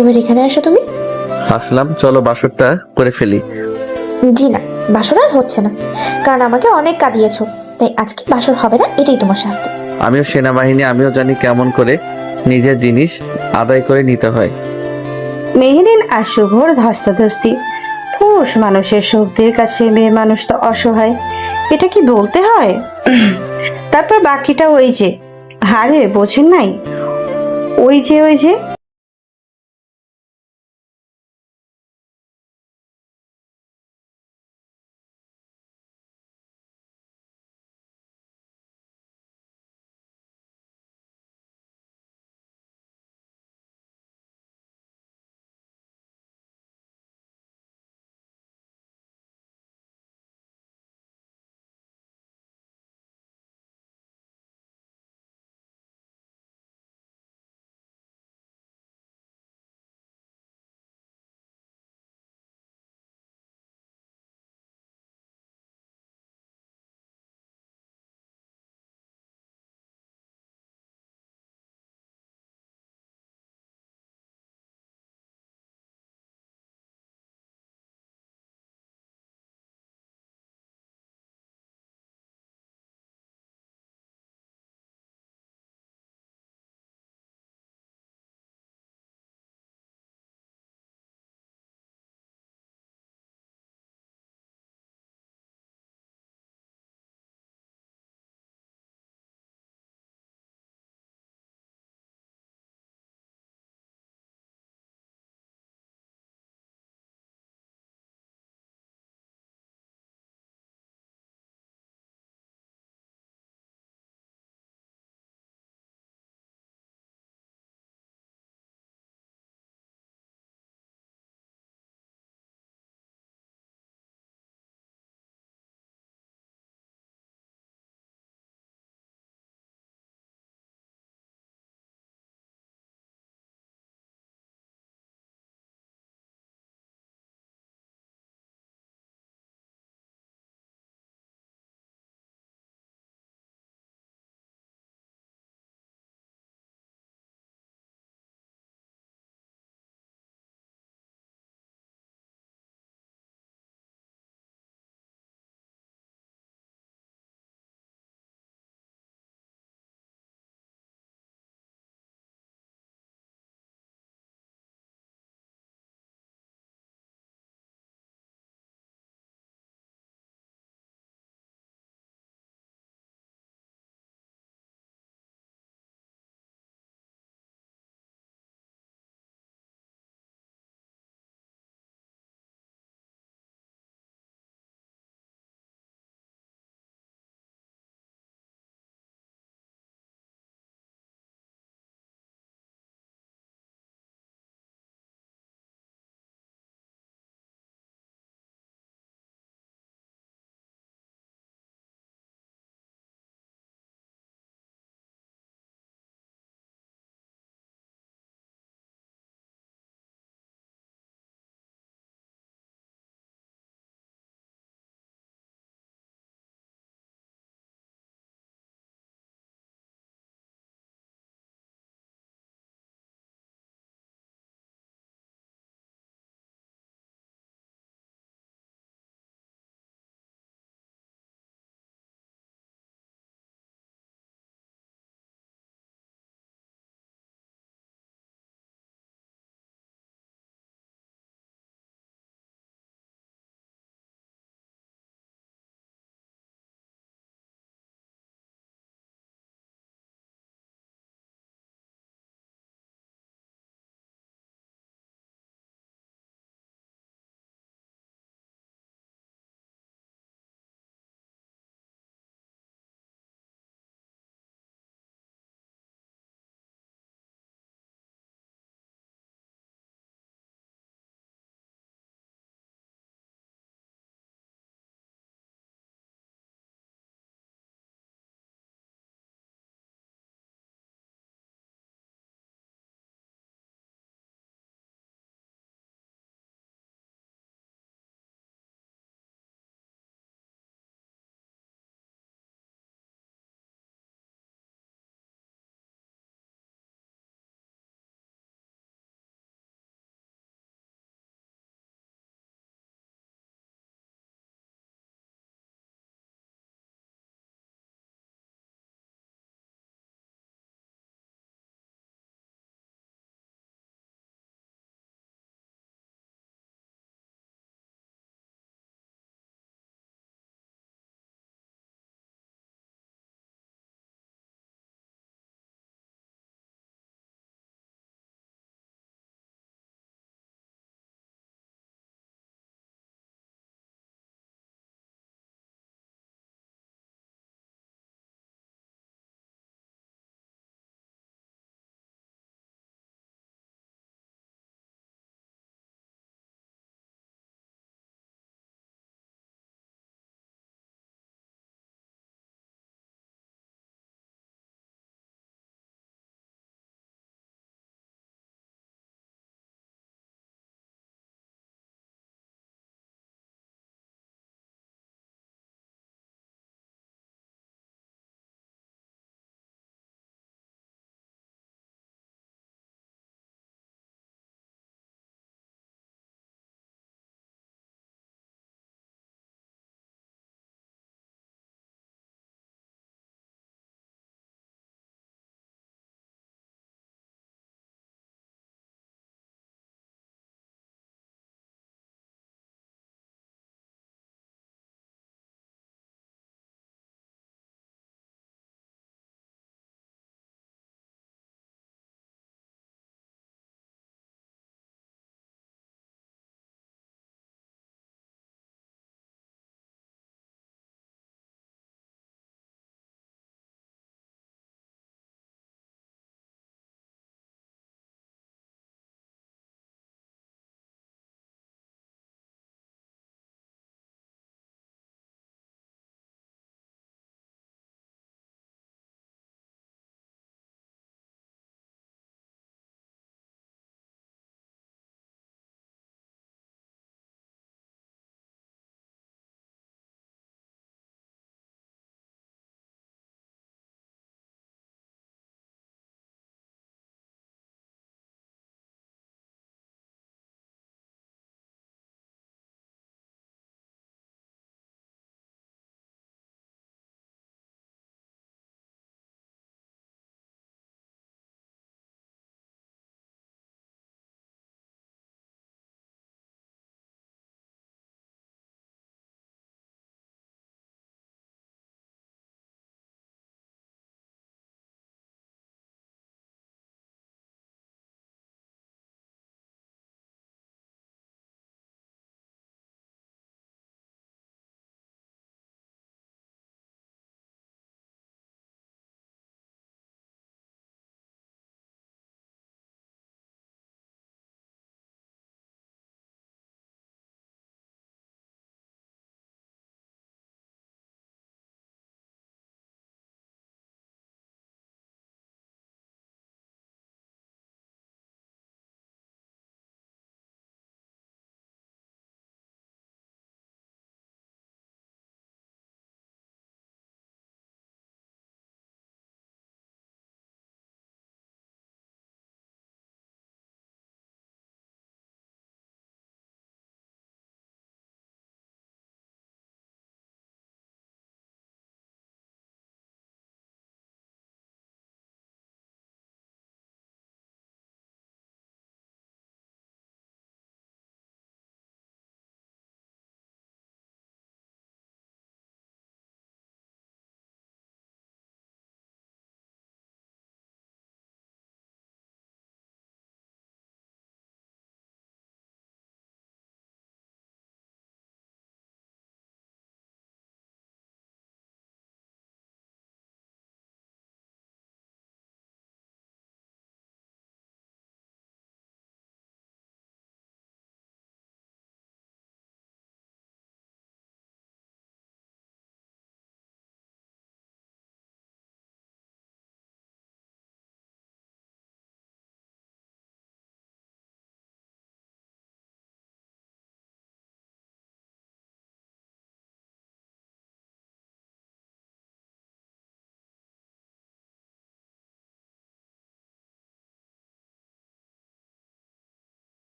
এবার এখানে আসো তুমি। আসলাম, চলো বাসরটা করে ফেলি। জি না, বাসর আর হচ্ছে না, কারণ আমাকে অনেক কাঁদিয়েছো, তাই আজকে বাসর হবে না, এটাই তোমার শাস্তি। আমিও সেনাবাহিনী, আমিও জানি কেমন করে নিজের জিনিস আদায় করে নিতে হয়। মেহেরিন আর শুভর ধস্তাধস্তি। পুরুষ মানুষের শক্তির কাছে মেয়ে মানুষ তো অসহায়, এটা কি বলতে হয়? তারপর বাকিটা ওই যে, হারে বোঝেন নাই, ওই যে